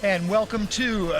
And welcome to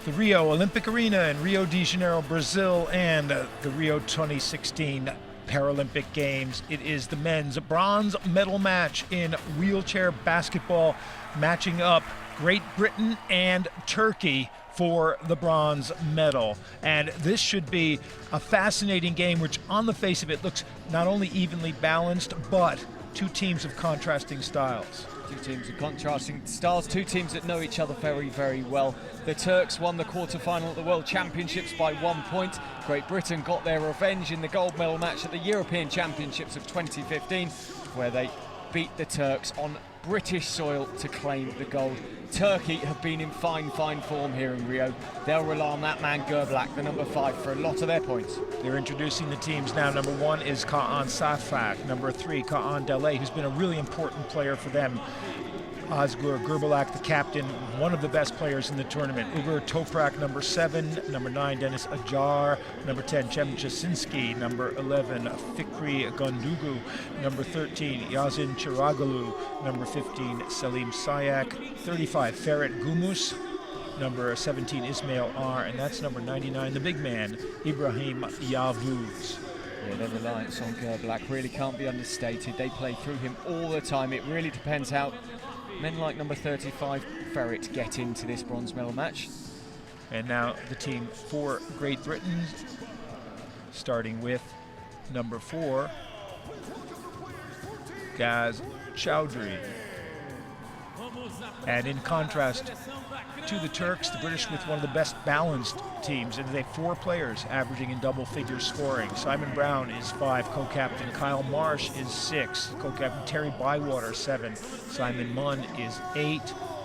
the Rio Olympic Arena in Rio de Janeiro, Brazil, and the Rio 2016 Paralympic Games. It is the men's bronze medal match in wheelchair basketball, matching up Great Britain and Turkey for the bronze medal. And this should be a fascinating game, which on the face of it looks not only evenly balanced, but two teams of contrasting styles. Two teams of contrasting styles, two teams that know each other very, very well. The Turks won the quarterfinal at the World Championships by 1 point. Great Britain got their revenge in the gold medal match at the European Championships of 2015, where they beat the Turks on British soil to claim the gold. Turkey have been in fine form here in Rio. They'll rely on that man GURBULAK, the number 5, for a lot of their points. They're introducing the teams now. Number 1 is Kaan SAFAK. Number 3, Kaan DALAY, who's been a really important player for them. Ozgur, GURBULAK, the captain, one of the best players in the tournament. Ugur, TOPRAK, number 7. Number 9, Deniz Acar. Number 10, GEZINCI. Number 11, Fikri GUNDOGDU. Number 13, Yasin CHOUDHRY. Number 15, Selim SAYAK. 35, Ferit GUMUS. Number 17, Ismail R. And that's number 99, the big man, Ibrahim YAVUZ. Yeah, their reliance on GURBULAK really can't be understated. They play through him all the time. It really depends how men like number 35, Ferit, get into this bronze medal match. And now the team for Great Britain, starting with number 4, Gaz CHOUDHRY. And in contrast to the Turks, the British with one of the best balanced teams, and they have 4 players averaging in double figure scoring. Simon Brown is 5, co-captain Kyle Marsh is 6, co-captain Terry Bywater 7, Simon MUNN is 8,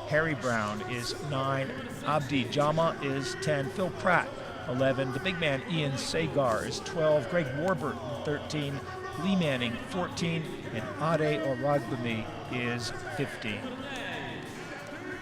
Harry Brown is 9, Abdi JAMA is 10, Phil Pratt 11, the big man Ian SAGAR is 12, Greg Warburton 13, Lee Manning 14, and OROGBEMI is 15.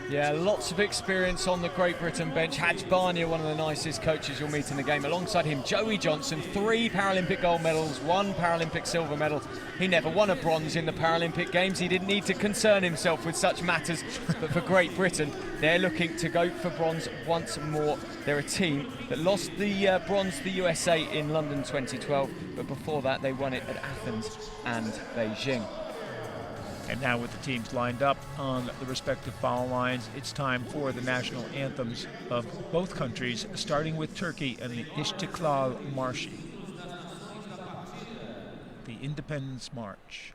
Yeah, lots of experience on the Great Britain bench. Hadj Barnia, one of the nicest coaches you'll meet in the game. Alongside him, Joey Johnson, 3 Paralympic gold medals, 1 Paralympic silver medal. He never won a bronze in the Paralympic Games. He didn't need to concern himself with such matters. But for Great Britain, they're looking to go for bronze once more. They're a team that lost the bronze to the USA in London 2012. But before that, they won it at Athens and Beijing. And now with the teams lined up on the respective foul lines, it's time for the national anthems of both countries, starting with Turkey and the İstiklal Marşı, the Independence March.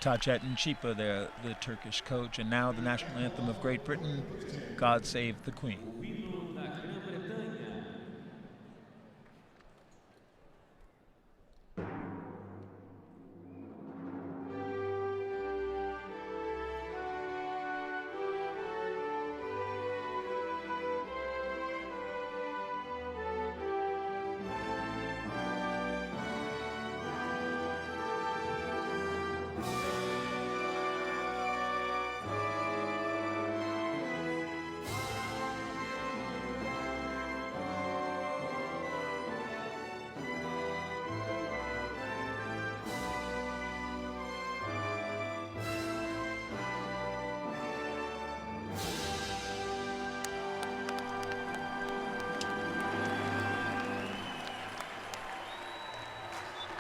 Taçet Nchipa, the Turkish coach, and now the national anthem of Great Britain, God Save the Queen.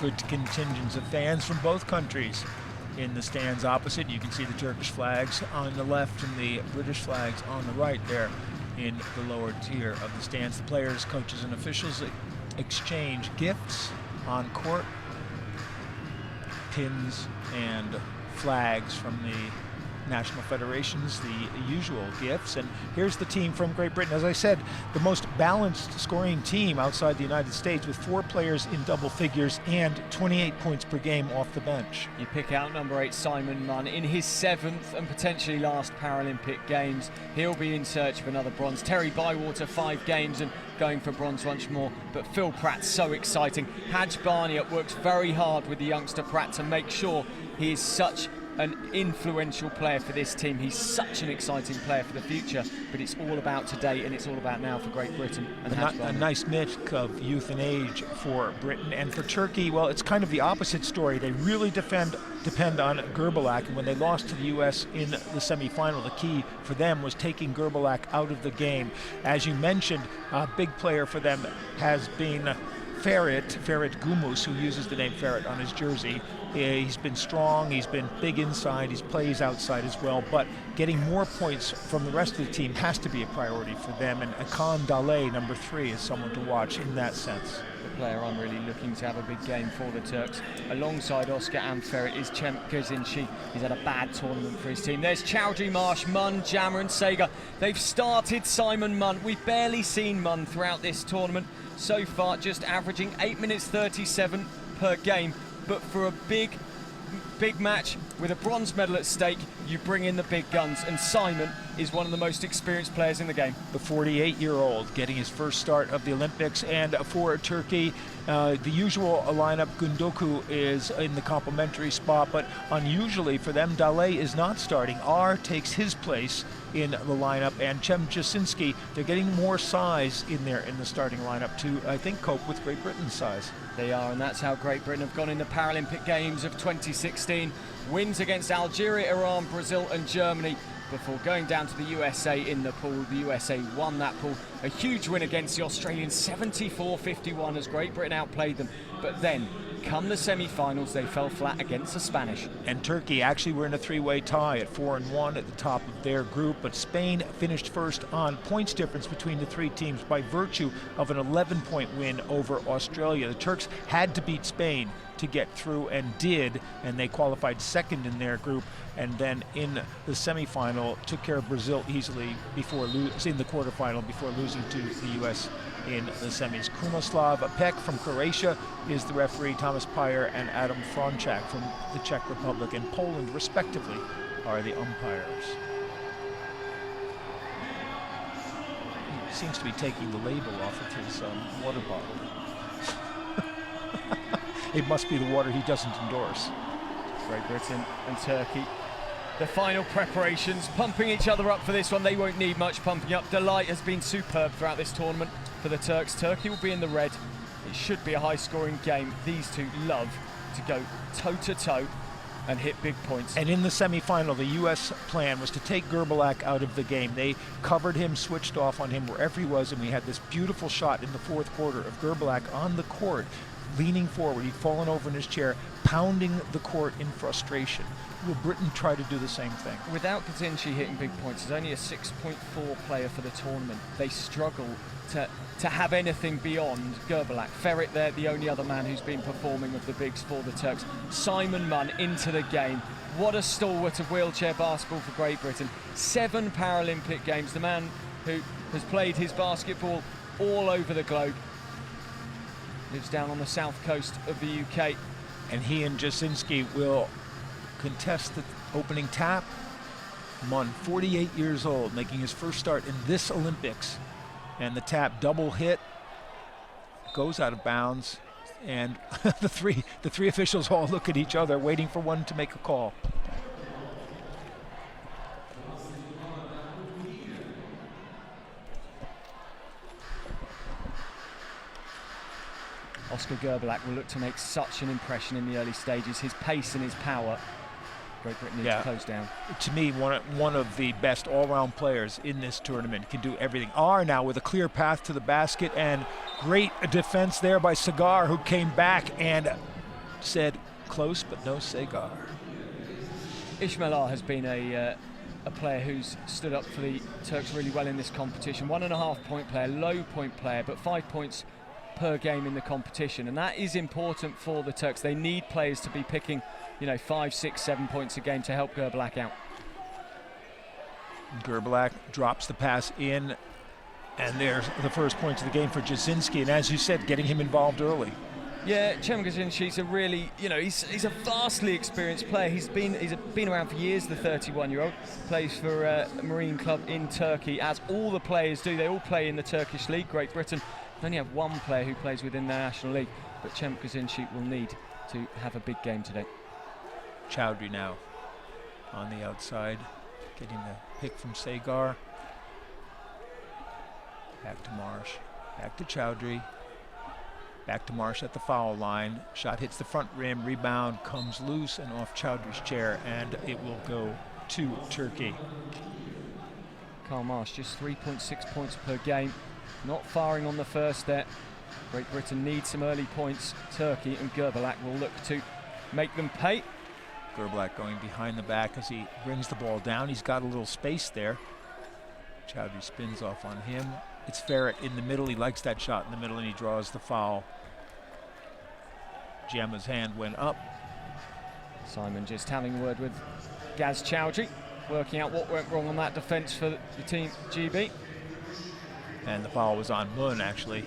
good contingents of fans from both countries in the stands opposite. You can see the Turkish flags on the left and the British flags on the right there in the lower tier of the stands. The players, coaches, and officials exchange gifts on court, pins and flags from the national federations, the usual gifts. And here's the team from Great Britain. As I said, the most balanced scoring team outside the United States, with 4 players in double figures and 28 points per game off the bench. You pick out number 8, Simon Munn, in his 7th and potentially last Paralympic Games. He'll be in search of another bronze. Terry Bywater, 5 games and going for bronze once more. But Phil Pratt, so exciting. Haj Barnia works very hard with the youngster Pratt to make sure he is such an influential player for this team. He's such an exciting player for the future, but it's all about today and it's all about now for Great Britain. And a nice mix of youth and age for Britain. And for Turkey, well, it's kind of the opposite story. They really depend on GURBULAK, and when they lost to the US in the semi-final, the key for them was taking GURBULAK out of the game. As you mentioned, a big player for them has been Ferit GUMUS, who uses the name Ferit on his jersey. He's been strong, he's been big inside, he plays outside as well, but getting more points from the rest of the team has to be a priority for them, and Kaan DALAY, number 3, is someone to watch in that sense. The player I'm really looking to have a big game for the Turks, alongside Oscar and Ferit, is Cem GEZINCI. He's had a bad tournament for his team. There's Choudhry, Marsh, MUNN, JAMA and SAGAR. They've started Simon Munn. We've barely seen Munn throughout this tournament so far, just averaging 8 minutes 37 per game. But for a big match with a bronze medal at stake, you bring in the big guns, and Simon is one of the most experienced players in the game. The 48-year-old getting his first start of the Olympics. And for Turkey, the usual lineup, GUNDOGDU is in the complimentary spot, but unusually for them, DALAY is not starting. R takes his place in the lineup, and Cem GEZINCI, they're getting more size in there in the starting lineup to, I think, cope with Great Britain's size. They are, and that's how Great Britain have gone in the Paralympic Games of 2016. Wins against Algeria, Iran, Brazil and Germany before going down to the USA in the pool. The USA won that pool. A huge win against the Australians, 74-51, as Great Britain outplayed them. But then, come the semi-finals, they fell flat against the Spanish. And Turkey actually were in a 3-way tie at 4-1 at the top of their group, but Spain finished first on points difference between the 3 teams by virtue of an 11-point win over Australia. The Turks had to beat Spain to get through, and did, and they qualified second in their group, and then in the semi-final took care of Brazil easily before in the quarterfinal before losing to the US in the semis. Krunoslav Pek from Croatia is the referee. Thomas Pyer and Adam Franchak from the Czech Republic and Poland, respectively, are the umpires. He seems to be taking the label off of his water bottle. It must be the water he doesn't endorse. Great Britain and Turkey. The final preparations, pumping each other up for this one. They won't need much pumping up. Delight has been superb throughout this tournament for the Turks. Turkey will be in the red. It should be a high-scoring game. These two love to go toe-to-toe and hit big points. And in the semi-final, the U.S. plan was to take GURBULAK out of the game. They covered him, switched off on him wherever he was, and we had this beautiful shot in the 4th quarter of GURBULAK on the court, leaning forward. He'd fallen over in his chair, pounding the court in frustration. Will Britain try to do the same thing? Without GEZINCI hitting big points, he's only a 6.4 player for the tournament. They struggle to have anything beyond GURBULAK. Ferit there, the only other man who's been performing of the bigs for the Turks. Simon Munn into the game. What a stalwart of wheelchair basketball for Great Britain. 7 Paralympic Games. The man who has played his basketball all over the globe. Lives down on the south coast of the UK. And he and GEZINCI will contest the opening tap. Munn, 48 years old, making his first start in this Olympics. And the tap double hit, goes out of bounds. And the three officials all look at each other, waiting for one to make a call. Oscar GURBULAK will look to make such an impression in the early stages. His pace and his power, Great Britain needs to close down. To me, one of the best all-round players in this tournament. Can do everything. R now with a clear path to the basket, and great defense there by SAGAR, who came back and said close, but no Sagar. Ismail has been a player who's stood up for the Turks really well in this competition. 1.5 point player, low point player, but 5 points per game in the competition, and that is important for the Turks. They need players to be picking, you know, 5, 6, 7 points a game to help GURBULAK out. GURBULAK drops the pass in, and there's the first points of the game for GEZINCI, and as you said, getting him involved early. Yeah, Cem GEZINCI's a really, you know, he's a vastly experienced player. He's been around for years, the 31-year-old. Plays for a marine club in Turkey, as all the players do. They all play in the Turkish league. Great Britain only have one player who plays within their national league, but Cem GEZINCI will need to have a big game today. Choudhry now on the outside, getting the pick from Sagar. Back to Marsh, back to Choudhry. Back to Marsh at the foul line. Shot hits the front rim, rebound comes loose and off Choudhry's chair, and it will go to Turkey. Kyle Marsh just 3.6 points per game. Not firing on the first there. Great Britain needs some early points. Turkey and GURBULAK will look to make them pay. GURBULAK going behind the back as he brings the ball down. He's got a little space there. Choudhry spins off on him. It's Ferit in the middle. He likes that shot in the middle, and he draws the foul. JAMA's hand went up. Simon just having a word with Gaz Choudhry, working out what went wrong on that defence for the team GB. And the foul was on MUNN, actually,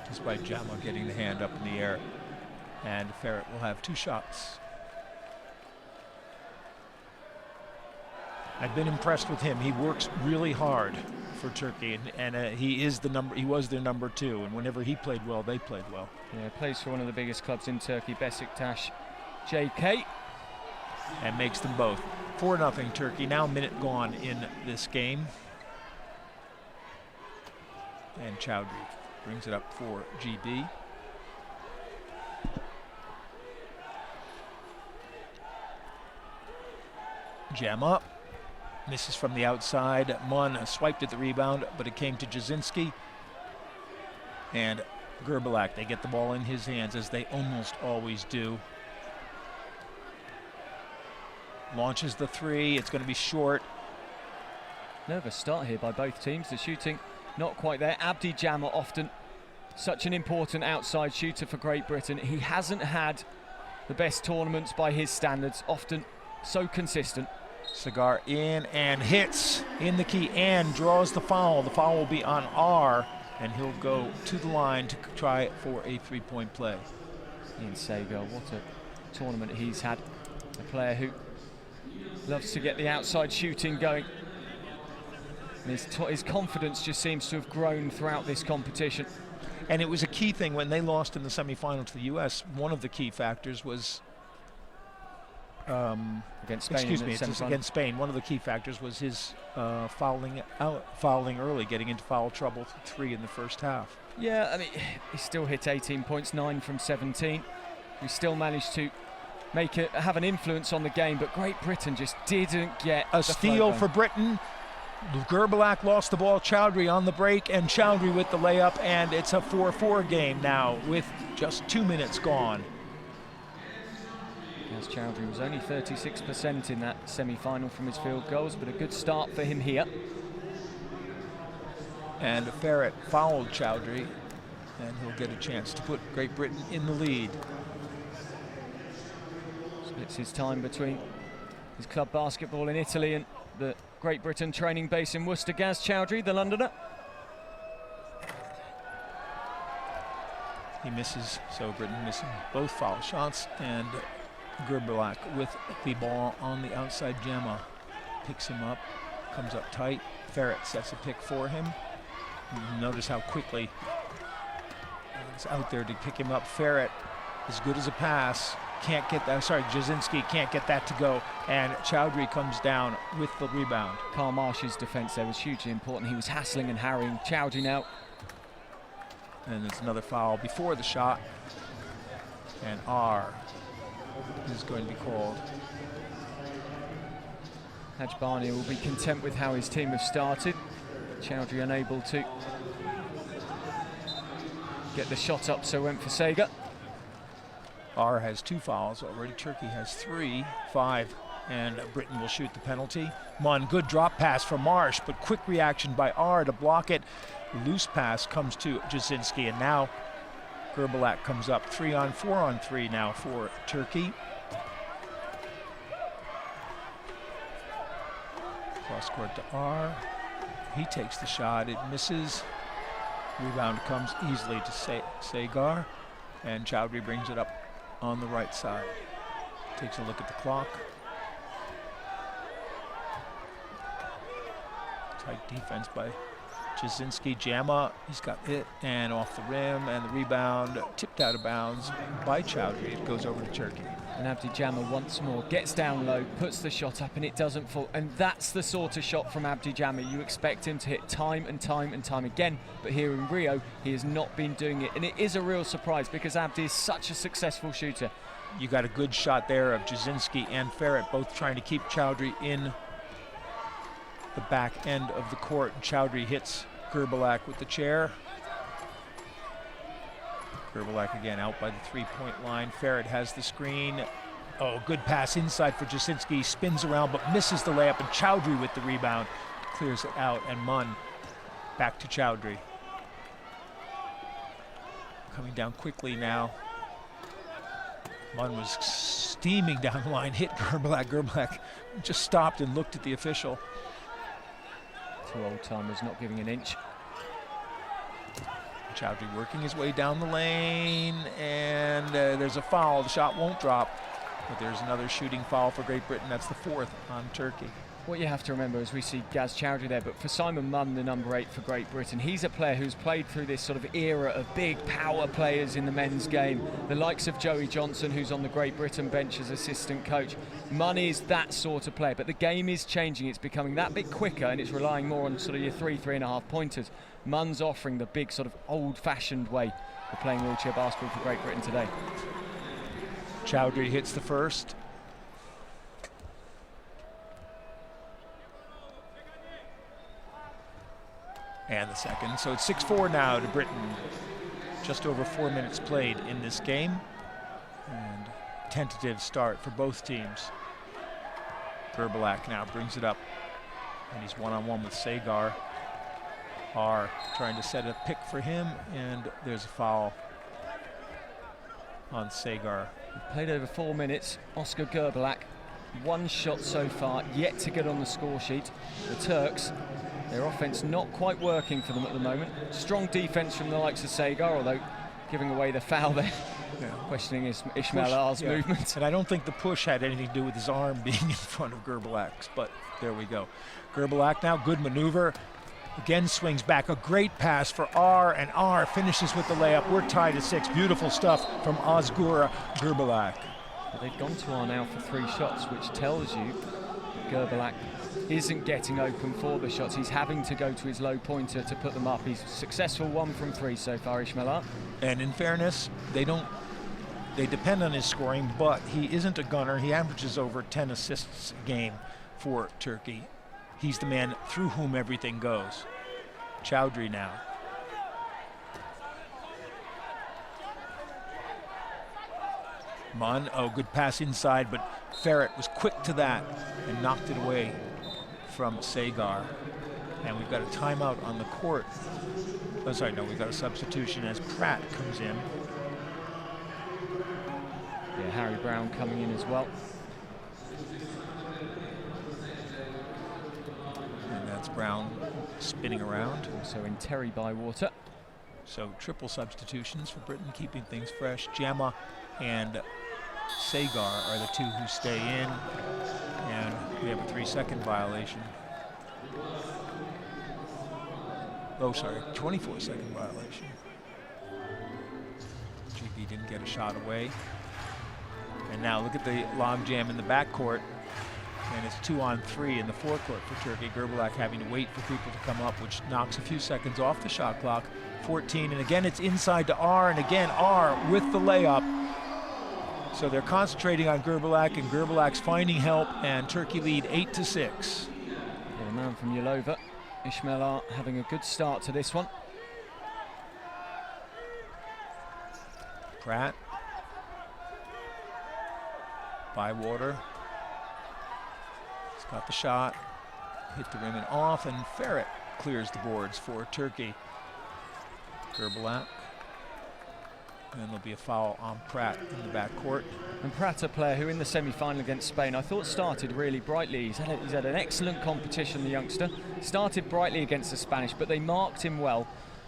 despite JAMA getting the hand up in the air. And Ferit will have 2 shots. I've been impressed with him. He works really hard for Turkey, and he was their number 2, and whenever he played well, they played well. Yeah, plays for one of the biggest clubs in Turkey, Besiktas JK. And makes them both. 4-0 Turkey, now a minute gone in this game. And Choudhry brings it up for GB. JAMA misses from the outside. MUNN swiped at the rebound, but it came to GEZINCI. And GURBULAK, they get the ball in his hands, as they almost always do. Launches the 3, it's going to be short. Nervous start here by both teams. The shooting not quite there. Abdi JAMA, often such an important outside shooter for Great Britain. He hasn't had the best tournaments by his standards, often so consistent. SAGAR in and hits in the key and draws the foul. The foul will be on R, and he'll go to the line to try for a 3-point play. Ian Sagar, what a tournament he's had. A player who loves to get the outside shooting going. And his confidence just seems to have grown throughout this competition. And it was a key thing when they lost in the semi-final to the US. One of the key factors was against Spain. Excuse me, it's against Spain. One of the key factors was his fouling early, getting into foul trouble, 3 in the first half. Yeah, I mean, he still hit 18 points, 9 from 17. He still managed to have an influence on the game, but Great Britain just didn't get a steal for Britain. GURBULAK lost the ball. Choudhry on the break, and Choudhry with the layup, and it's a 4-4 game now with just 2 minutes gone. Gaz Choudhry was only 36% in that semi-final from his field goals, but a good start for him here. And Ferit fouled Choudhry, and he'll get a chance to put Great Britain in the lead. Splits his time between his club basketball in Italy and the Great Britain training base in Worcester. Gaz Choudhry, the Londoner. He misses, so Britain missing both foul shots, and GURBULAK with the ball on the outside. JAMA picks him up, comes up tight. Ferit sets a pick for him. Notice how quickly he's out there to pick him up. Ferit, as good as a pass, can't get that. Sorry, GEZINCI can't get that to go, and Choudhry comes down with the rebound. Kyle Marsh's defense there was hugely important. He was hassling and harrying Choudhry now. And there's another foul before the shot, and R is going to be called. Hajbani will be content with how his team have started. Choudhry unable to get the shot up, so went for Sagar. R has 2 fouls already. Turkey has 3, 5, and Britain will shoot the penalty. MUNN, good drop pass from Marsh, but quick reaction by R to block it. Loose pass comes to GEZINCI, and now GURBULAK comes up 3-on-4-on-3 now for Turkey. Cross court to R. He takes the shot, it misses. Rebound comes easily to SAGAR, and CHOUDHRY brings it up on the right side. Takes a look at the clock. Tight defense by GEZINCI. JAMA, he's got it, and off the rim, and the rebound tipped out of bounds by CHOUDHRY. It goes over to Turkey. And Abdi JAMA once more gets down low, puts the shot up, and it doesn't fall. And that's the sort of shot from Abdi JAMA you expect him to hit time and time and time again. But here in Rio, he has not been doing it. And it is a real surprise because Abdi is such a successful shooter. You got a good shot there of GEZINCI and Ferit both trying to keep CHOUDHRY in the back end of the court. CHOUDHRY hits GURBULAK with the chair. GURBULAK again out by the 3-point line. Ferit has the screen. Oh, good pass inside for GEZINCI. Spins around but misses the layup, and CHOUDHRY with the rebound clears it out, and MUNN back to CHOUDHRY. Coming down quickly now. MUNN was steaming down the line, hit GURBULAK. GURBULAK just stopped and looked at the official. 2 old-timers not giving an inch. CHOUDHRY working his way down the lane, and there's a foul. The shot won't drop, but there's another shooting foul for Great Britain. That's the 4th on Turkey. What you have to remember is we see Gaz CHOUDHRY there, but for Simon MUNN, the number 8 for Great Britain, he's a player who's played through this sort of era of big power players in the men's game. The likes of Joey Johnson, who's on the Great Britain bench as assistant coach. MUNN is that sort of player, but the game is changing. It's becoming that bit quicker, and it's relying more on sort of your 3.5 pointers. MUNN's offering the big sort of old-fashioned way of playing wheelchair basketball for Great Britain today. CHOUDHRY hits the first. And the second. So it's 6-4 now to Britain. Just over 4 minutes played in this game. And tentative start for both teams. GURBULAK now brings it up, and he's one-on-one with SAGAR. R trying to set a pick for him, and there's a foul on SAGAR. We've played over 4 minutes. Ozgur GURBULAK, 1 shot so far, yet to get on the score sheet. The Turks, their offense not quite working for them at the moment. Strong defense from the likes of SAGAR, although giving away the foul there. Yeah. Questioning Ismail R's movement. And I don't think the push had anything to do with his arm being in front of GURBULAK's, but there we go. GURBULAK now, good maneuver. Again swings back, a great pass for R, and R finishes with the layup. We're tied at 6. Beautiful stuff from Ozgur GURBULAK. But they've gone to R now for 3 shots, which tells you that GURBULAK isn't getting open for the shots. He's having to go to his low pointer to put them up. He's successful 1 from 3 so far, Ismail R. And in fairness, they depend on his scoring, but he isn't a gunner. He averages over 10 assists a game for Turkey. He's the man through whom everything goes. CHOUDHRY now. MUNN, oh, good pass inside, but Ferit was quick to that and knocked it away from SAGAR. And we've got a timeout on the court. Oh, sorry, no, we've got a substitution as Pratt comes in. Yeah, Harry Brown coming in as well. And that's Brown spinning around. Also in Terry Bywater. So triple substitutions for Britain, keeping things fresh. JAMA and SAGAR are the 2 who stay in. And we have a 3-second violation. Oh, sorry, 24-second violation. GB didn't get a shot away. And now look at the log jam in the backcourt. And it's 2-on-3 in the forecourt for Turkey. GURBULAK having to wait for people to come up, which knocks a few seconds off the shot clock. 14, and again it's inside to R, and again R with the layup. So they're concentrating on GURBULAK, and GURBULAK's finding help, and Turkey lead 8-6. Yeah, the man from Yalova, Ismail R, having a good start to this one. Pratt. Bywater. He's got the shot. Hit the rim and off, and Ferit clears the boards for Turkey. GURBULAK. And there'll be a foul on Pratt in the backcourt. And Pratt, a player who in the semi-final against Spain, I thought started really brightly. He's had an excellent competition, the youngster. Started brightly against the Spanish, but they marked him well.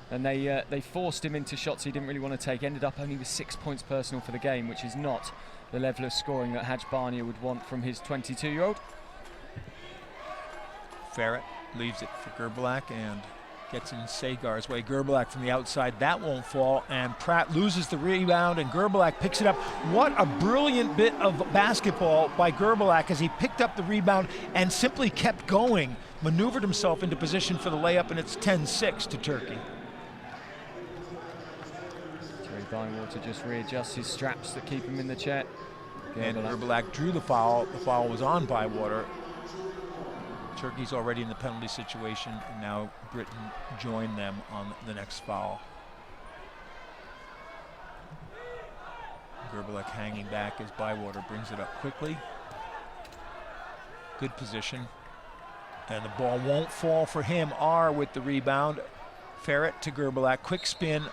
And they forced him into shots he didn't really want to take. Ended up only with 6 points personal for the game, which is not the level of scoring that Haj Barnia would want from his 22-year-old. Ferit leaves it for GURBULAK and gets in SAGAR's way. GURBULAK from the outside, that won't fall, and Pratt loses the rebound and GURBULAK picks it up. What a brilliant bit of basketball by GURBULAK as he picked up the rebound and simply kept going, maneuvered himself into position for the layup, and it's 10-6 to Turkey. Terry Bywater just readjusts his straps that keep him in the chair. And GURBULAK drew the foul. The foul was on Bywater. Turkey's already in the penalty situation, and now Britain joined them on the next foul. GURBULAK hanging back as Bywater brings it up quickly. Good position. And the ball won't fall for him. R with the rebound. Ferit to GURBULAK, quick spin,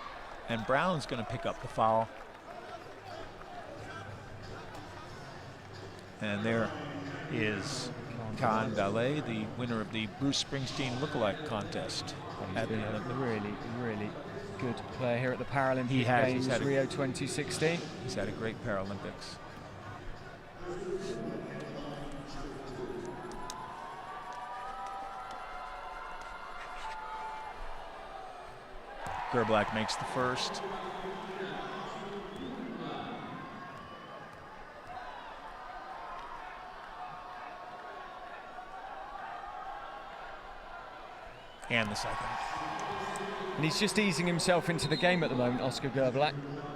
and Brown's going to pick up the foul. And there is Kaan DALAY, the winner of the Bruce Springsteen lookalike contest. He's been a really good player here at the Paralympic Games, Rio 2016. He's had a great Paralympics. GURBULAK makes the first. And the second. And he's just easing himself into the game at the moment, Ozgur GURBULAK.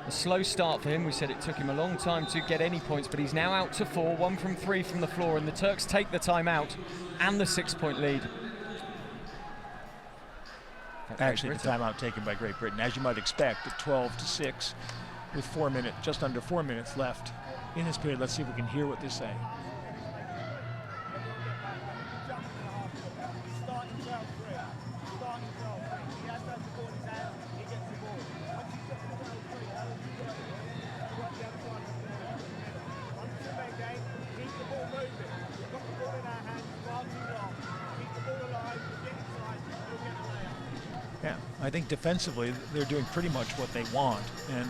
A slow start for him. We said it took him a long time to get any points, but he's now out to 4, 1 from 3 from the floor, and the Turks take the timeout and the 6-point lead. Actually, the timeout taken by Great Britain, as you might expect, at 12-6 with just under 4 minutes left in this period. Let's see if we can hear what they're saying. Yeah, I think defensively they're doing pretty much what they want, and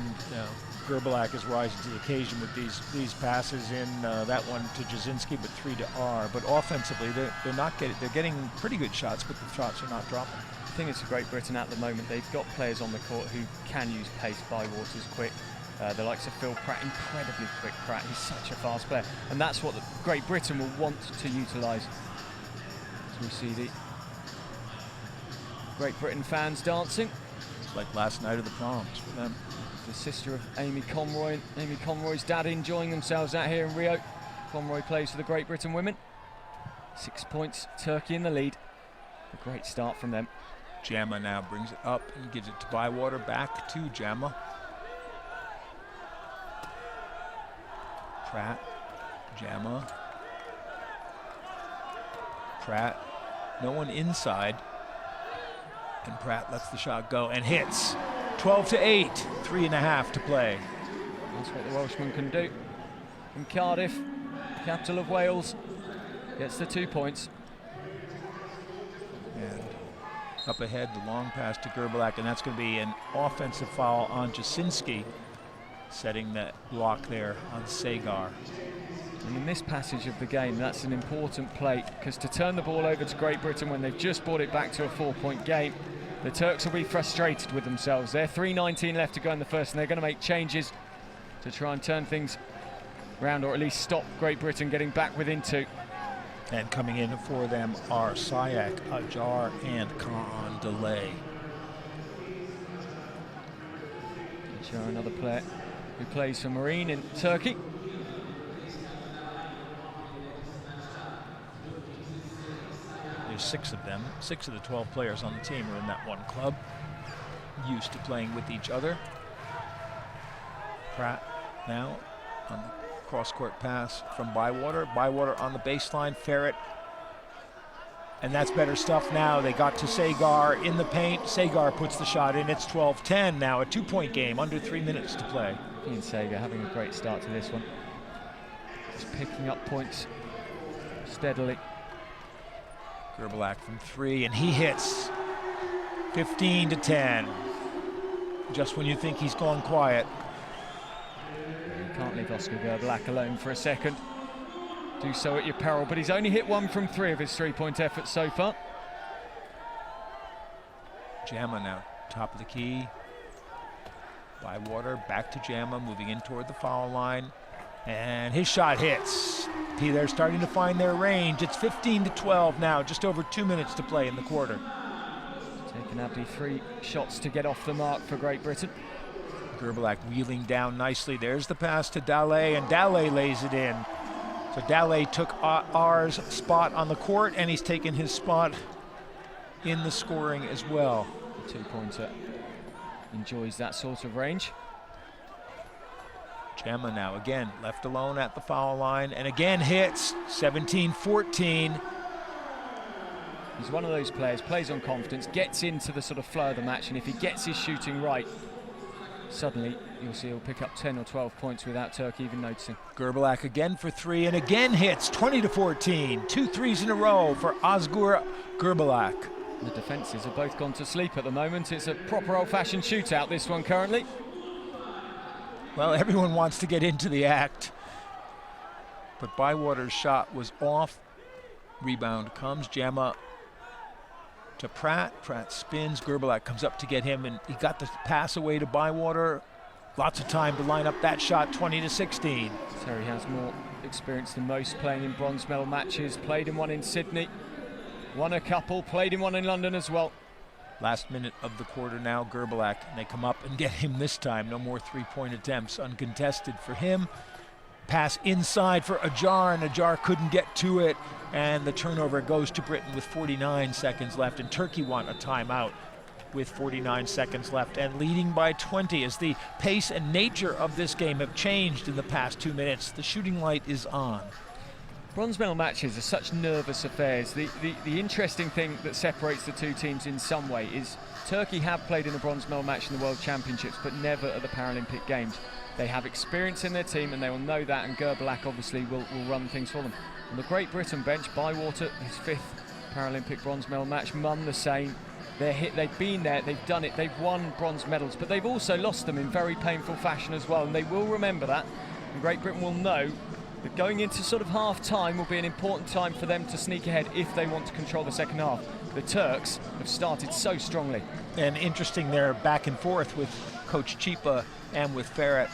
GURBULAK is rising to the occasion with these passes in that one to GEZINCI, but 3 to R. But offensively, they're getting pretty good shots, but the shots are not dropping. I think it's Great Britain at the moment. They've got players on the court who can use pace. Bywater's quick. The likes of Phil Pratt, incredibly quick Pratt. He's such a fast player, and that's what Great Britain will want to utilise. As we see the Great Britain fans dancing. It's like last night of the proms for them. The sister of Amy Conroy and Amy Conroy's dad enjoying themselves out here in Rio. Conroy plays for the Great Britain women. 6 points, Turkey in the lead. A great start from them. JAMA now brings it up and gives it to Bywater, back to JAMA. Pratt, JAMA. Pratt, no one inside. And Pratt lets the shot go and hits. 12-8, 3.5 to play. That's what the Welshman can do. From Cardiff, capital of Wales, gets the 2 points. And up ahead, the long pass to GURBULAK, and that's going to be an offensive foul on JEZINCI, setting that block there on SAGAR. And in this passage of the game, that's an important play, because to turn the ball over to Great Britain when they've just brought it back to a 4-point game, the Turks will be frustrated with themselves. They're 3:19 left to go in the first, and they're going to make changes to try and turn things around, or at least stop Great Britain getting back within 2. And coming in for them are SAYAK, Ajar, and Kaan DALAY. Ajar, another player who plays for Marine in Turkey. There's 6 of them. 6 of the 12 players on the team are in that one club, used to playing with each other. Pratt now on cross-court pass from Bywater. Bywater on the baseline, Ferit. And that's better stuff now. They got to Sagar in the paint. Sagar puts the shot in. It's 12-10 now, a 2-point game, under 3 minutes to play. Ian Sagar having a great start to this one. Just picking up points steadily. GURBULAK from 3, and he hits. 15-10. Just when you think he's gone quiet. You can't leave Ozgur GURBULAK alone for a second. Do so at your peril, but he's only hit 1 from 3 of his 3-point efforts so far. JAMA now, top of the key. Bywater back to JAMA, moving in toward the foul line. And his shot hits. They're starting to find their range. It's 15-12 now, just over 2 minutes to play in the quarter. Taking Abdi 3 shots to get off the mark for Great Britain. GURBULAK wheeling down nicely. There's the pass to DALAY, and DALAY lays it in. So DALAY took R's spot on the court, and he's taken his spot in the scoring as well. The 2-pointer enjoys that sort of range. JAMA now again left alone at the foul line, and again hits. 17-14. He's one of those players, plays on confidence, gets into the sort of flow of the match, and if he gets his shooting right, suddenly you'll see he'll pick up 10 or 12 points without Turkey even noticing. GURBULAK again for 3, and again hits. 20-14. 2 threes in a row for Ozgur GURBULAK. The defences have both gone to sleep at the moment. It's a proper old-fashioned shootout, this one currently. Well, everyone wants to get into the act, but Bywater's shot was off. Rebound comes. JAMA to Pratt. Pratt spins. GURBULAK comes up to get him, and he got the pass away to Bywater. Lots of time to line up that shot. 20-16. Terry has more experience than most, playing in bronze medal matches. Played in one in Sydney, won a couple, played in one in London as well. Last minute of the quarter now, GURBULAK, and they come up and get him this time. No more 3-point attempts, uncontested for him. Pass inside for Ajar, and Ajar couldn't get to it, and the turnover goes to Britain with 49 seconds left, and Turkey want a timeout with 49 seconds left and leading by 20 as the pace and nature of this game have changed in the past 2 minutes. The shooting light is on. Bronze medal matches are such nervous affairs. The interesting thing that separates the two teams in some way is Turkey have played in a bronze medal match in the World Championships, but never at the Paralympic Games. They have experience in their team, and they will know that, and GURBULAK obviously will run things for them. On the Great Britain bench, Bywater, his 5th Paralympic bronze medal match, MUNN the same. They've been there, they've done it, they've won bronze medals, but they've also lost them in very painful fashion as well, and they will remember that. And Great Britain will know that going into sort of half-time will be an important time for them to sneak ahead if they want to control the second half. The Turks have started so strongly. And interesting, they're back and forth with Coach Chipa and with Ferit.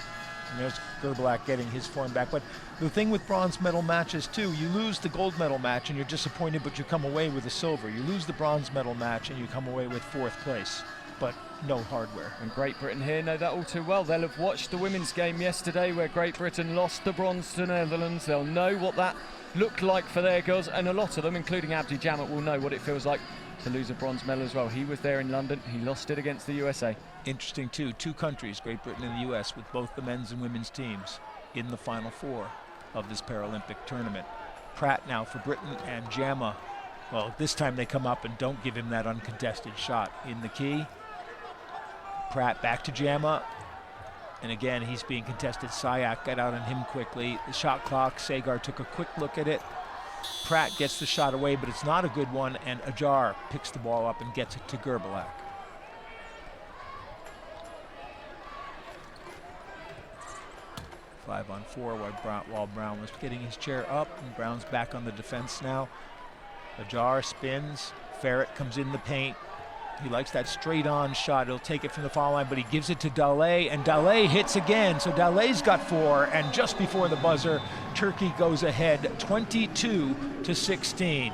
And there's GURBULAK getting his form back. But the thing with bronze medal matches too, you lose the gold medal match and you're disappointed, but you come away with a silver. You lose the bronze medal match and you come away with 4th place, but no hardware. And Great Britain here know that all too well. They'll have watched the women's game yesterday where Great Britain lost the bronze to Netherlands. They'll know what that looked like for their girls, and a lot of them, including Abdi Jammeh, will know what it feels like to lose a bronze medal as well. He was there in London. He lost it against the USA. Interesting too, 2 countries, Great Britain and the US, with both the men's and women's teams in the Final 4 of this Paralympic tournament. Pratt now for Britain, and JAMA, well, this time they come up and don't give him that uncontested shot in the key. Pratt back to JAMA, and again he's being contested. SAYAK got out on him quickly. The shot clock, Sagar took a quick look at it. Pratt gets the shot away, but it's not a good one, and Ajar picks the ball up and gets it to GURBULAK. Five on 4 while Brown was getting his chair up, and Brown's back on the defense now. Ajar spins, Ferit comes in the paint. He likes that straight-on shot. He'll take it from the foul line, but he gives it to DALAY, and DALAY hits again. So DALAY's got 4, and just before the buzzer, Turkey goes ahead 22-16.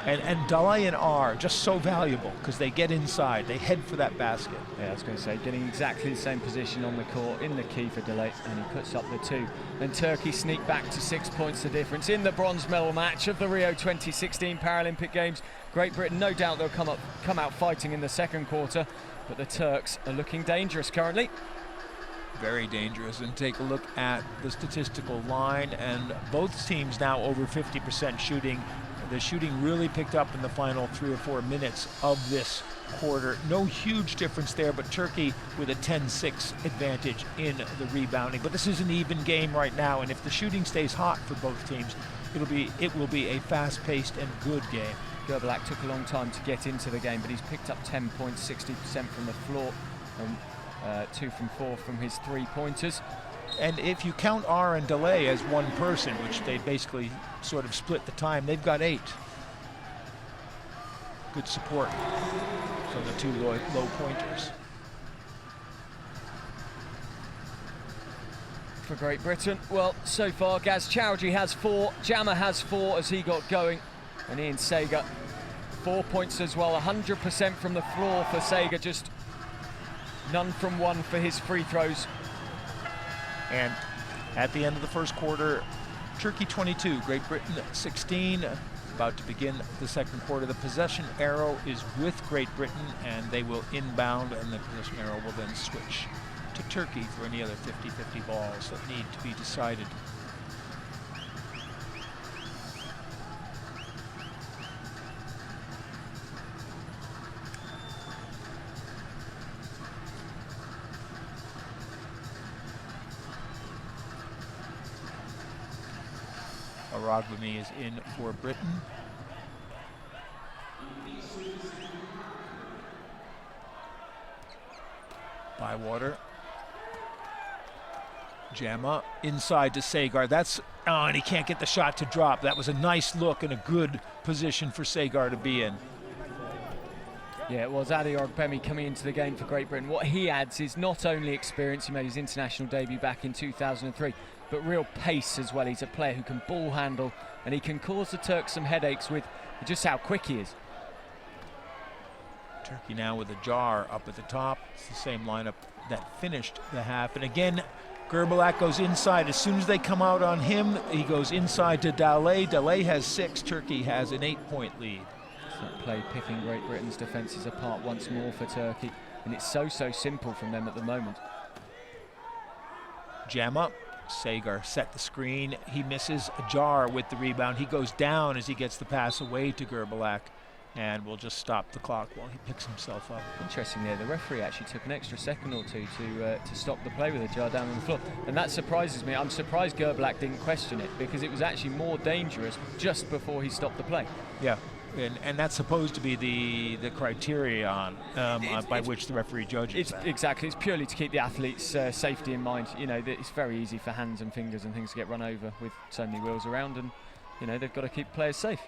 And DALAY and R just so valuable because they get inside, they head for that basket. Yeah, I was going to say, getting exactly the same position on the court in the key for DALAY, and he puts up the 2. Then Turkey sneak back to 6 points the difference in the bronze medal match of the Rio 2016 Paralympic Games. Great Britain, no doubt they'll come out fighting in the second quarter, but the Turks are looking dangerous currently. Very dangerous. And take a look at the statistical line, and both teams now over 50% shooting. The shooting really picked up in the final 3 or 4 minutes of this quarter. No huge difference there, but Turkey with a 10-6 advantage in the rebounding. But this is an even game right now, and if the shooting stays hot for both teams, it will be a fast-paced and good game. GURBULAK took a long time to get into the game, but he's picked up 10 points, 60% from the floor, and 2 from 4 from his 3-pointers. And if you count R and DALAY as one person, which they basically sort of split the time, they've got 8. Good support from the 2 low pointers. For Great Britain, well, so far Gaz Choudhry has 4, JAMA has 4 as he got going, and Ian SAGAR 4 points as well. 100% from the floor for SAGAR, just none from 1 for his free throws. And at the end of the first quarter, Turkey 22, Great Britain 16. About to begin the second quarter. The possession arrow is with Great Britain, and they will inbound, and the possession arrow will then switch to Turkey for any other 50-50 balls that need to be decided. OROGBEMI is in for Britain. BYWATER. JAMA inside to SAGAR. And he can't get the shot to drop. That was a nice look and a good position for SAGAR to be in. Yeah, it was OROGBEMI coming into the game for Great Britain. What he adds is not only experience, he made his international debut back in 2003, but real pace as well. He's a player who can ball handle, and he can cause the Turks some headaches with just how quick he is. Turkey now with a jar up at the top. It's the same lineup that finished the half. And again, GURBULAK goes inside. As soon as they come out on him, he goes inside to DALAY. DALAY has 6. Turkey has an 8-point lead. That play picking Great Britain's defences apart once more for Turkey, and it's so simple from them at the moment. JAMA. SAGAR set the screen. He misses a jar with the rebound. He goes down as he gets the pass away to GURBULAK, and we'll just stop the clock while he picks himself up. Interesting there, the referee actually took an extra second or 2 to stop the play with a jar down on the floor, and that surprises me. I'm surprised GURBULAK didn't question it, because it was actually more dangerous just before he stopped the play. Yeah. And that's supposed to be the criterion by which the referee judges that. Exactly, it's purely to keep the athlete's safety in mind. You know, it's very easy for hands and fingers and things to get run over with so many wheels around, and you know, they've got to keep players safe.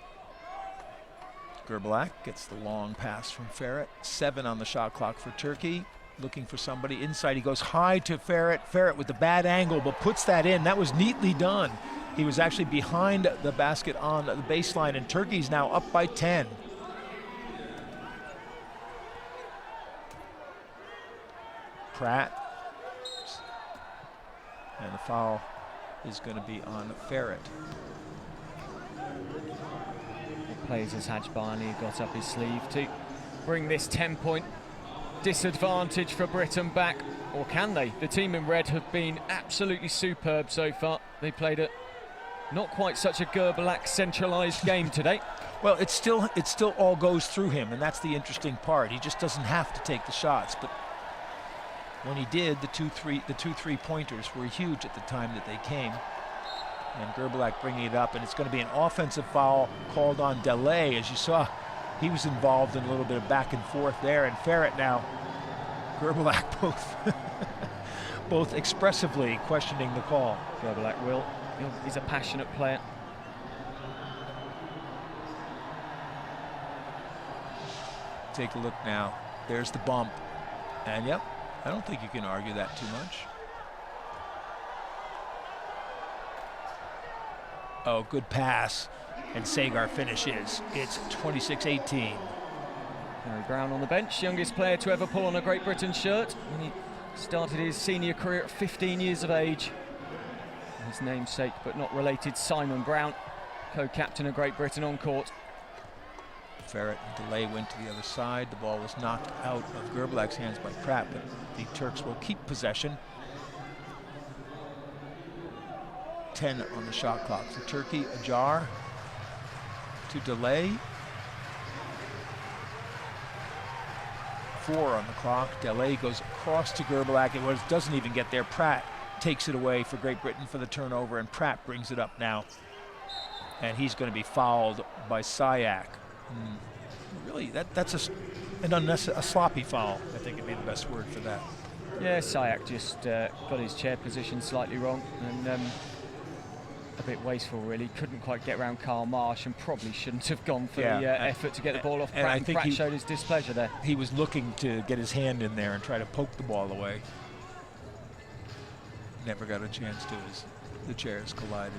GURBULAK gets the long pass from Ferit. 7 on the shot clock for Turkey. Looking for somebody inside. He goes high to Ferit. Ferit with the bad angle, but puts that in. That was neatly done. He was actually behind the basket on the baseline, and Turkey's now up by 10. PRATT. And the foul is going to be on Ferit. It plays as Hajbani got up his sleeve to bring this 10-point disadvantage for Britain back. Or can they? The team in red have been absolutely superb so far. They played it. Not quite such a GURBULAK centralized game today. Well, it still all goes through him, and that's the interesting part. He just doesn't have to take the shots, but when he did, the two three-pointers were huge at the time that they came. And GURBULAK bringing it up, and it's going to be an offensive foul called on DALAY. As you saw, he was involved in a little bit of back and forth there, and Ferit now, GURBULAK both expressively questioning the call. GURBULAK will. He's a passionate player. Take a look now. There's the bump. And yep, I don't think you can argue that too much. Oh, good pass. And SAGAR finishes. It's 26-18. Harry Brown on the bench, youngest player to ever pull on a Great Britain shirt. When he started his senior career at 15 years of age. His namesake, but not related, Simon Brown, co-captain of Great Britain on court. Ferit and DALAY went to the other side. The ball was knocked out of GURBULAK's hands by PRATT, but the Turks will keep possession. 10 on the shot clock. So Turkey, Acar to delay. 4 on the clock. Delay goes across to GURBULAK. It doesn't even get there. Pratt takes it away for Great Britain for the turnover, and Pratt brings it up now. And he's going to be fouled by SAYAK. Really, that's a sloppy foul. I think would be the best word for that. Yeah, SAYAK just got his chair position slightly wrong and a bit wasteful, really. Couldn't quite get around Karl Marsh and probably shouldn't have gone for the effort to get the ball off Pratt. And I think Pratt showed his displeasure there. He was looking to get his hand in there and try to poke the ball away. Never got a chance to as the chairs collided.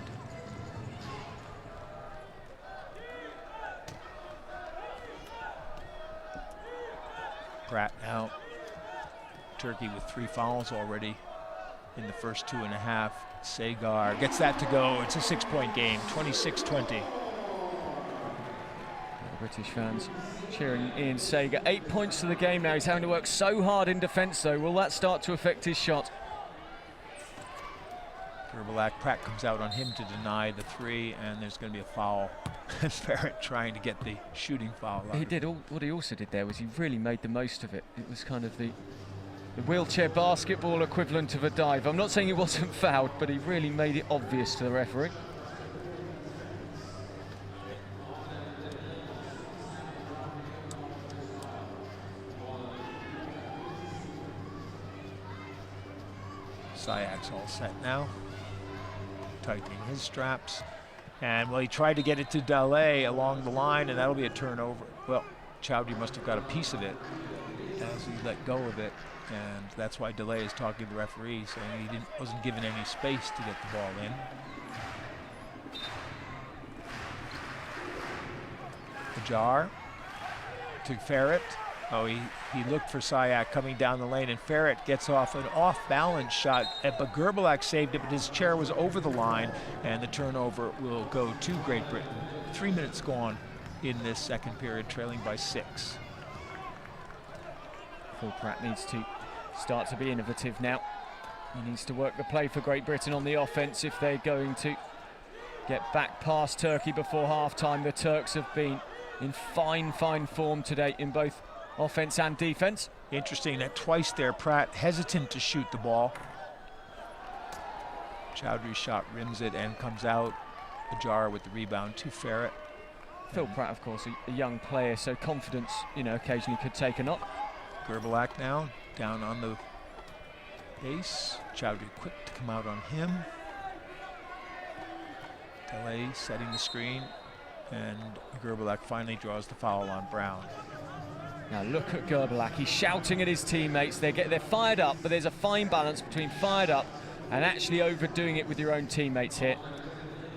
Pratt now. Turkey with 3 fouls already in the first 2.5. SAGAR gets that to go. It's a 6-point game, 26-20. British fans cheering Ian SAGAR. 8 points to the game now. He's having to work so hard in defence, though. Will that start to affect his shot? GURBULAK, Pratt comes out on him to deny the 3, and there's going to be a foul. Ferit trying to get the shooting foul. He did. What he also did there was he really made the most of it. It was kind of the wheelchair basketball equivalent of a dive. I'm not saying he wasn't fouled, but he really made it obvious to the referee. SAYAK's all set now, tightening his straps. And, well, he tried to get it to Delay along the line, and that'll be a turnover. Well, Choudhry must have got a piece of it as he let go of it, and that's why Delay is talking to the referee, saying he wasn't given any space to get the ball in. Acar to Ferit. Oh, he looked for SAYAK coming down the lane, and Ferit gets off an off-balance shot, but GURBULAK saved it, but his chair was over the line, and the turnover will go to Great Britain. 3 minutes gone in this second period, trailing by 6. Phil Pratt needs to start to be innovative now. He needs to work the play for Great Britain on the offense if they're going to get back past Turkey before half-time. The Turks have been in fine form today in both offense and defense. Interesting that twice there, Pratt hesitant to shoot the ball. Choudhry's shot rims it and comes out. Acar with the rebound to Ferit. Phil Pratt, of course, a young player, so confidence, you know, occasionally could take a knock. GURBULAK now down on the base. Choudhry quick to come out on him. Delay setting the screen, and GURBULAK finally draws the foul on Brown. Now look at GURBULAK, he's shouting at his teammates. They're fired up, but there's a fine balance between fired up and actually overdoing it with your own teammates here.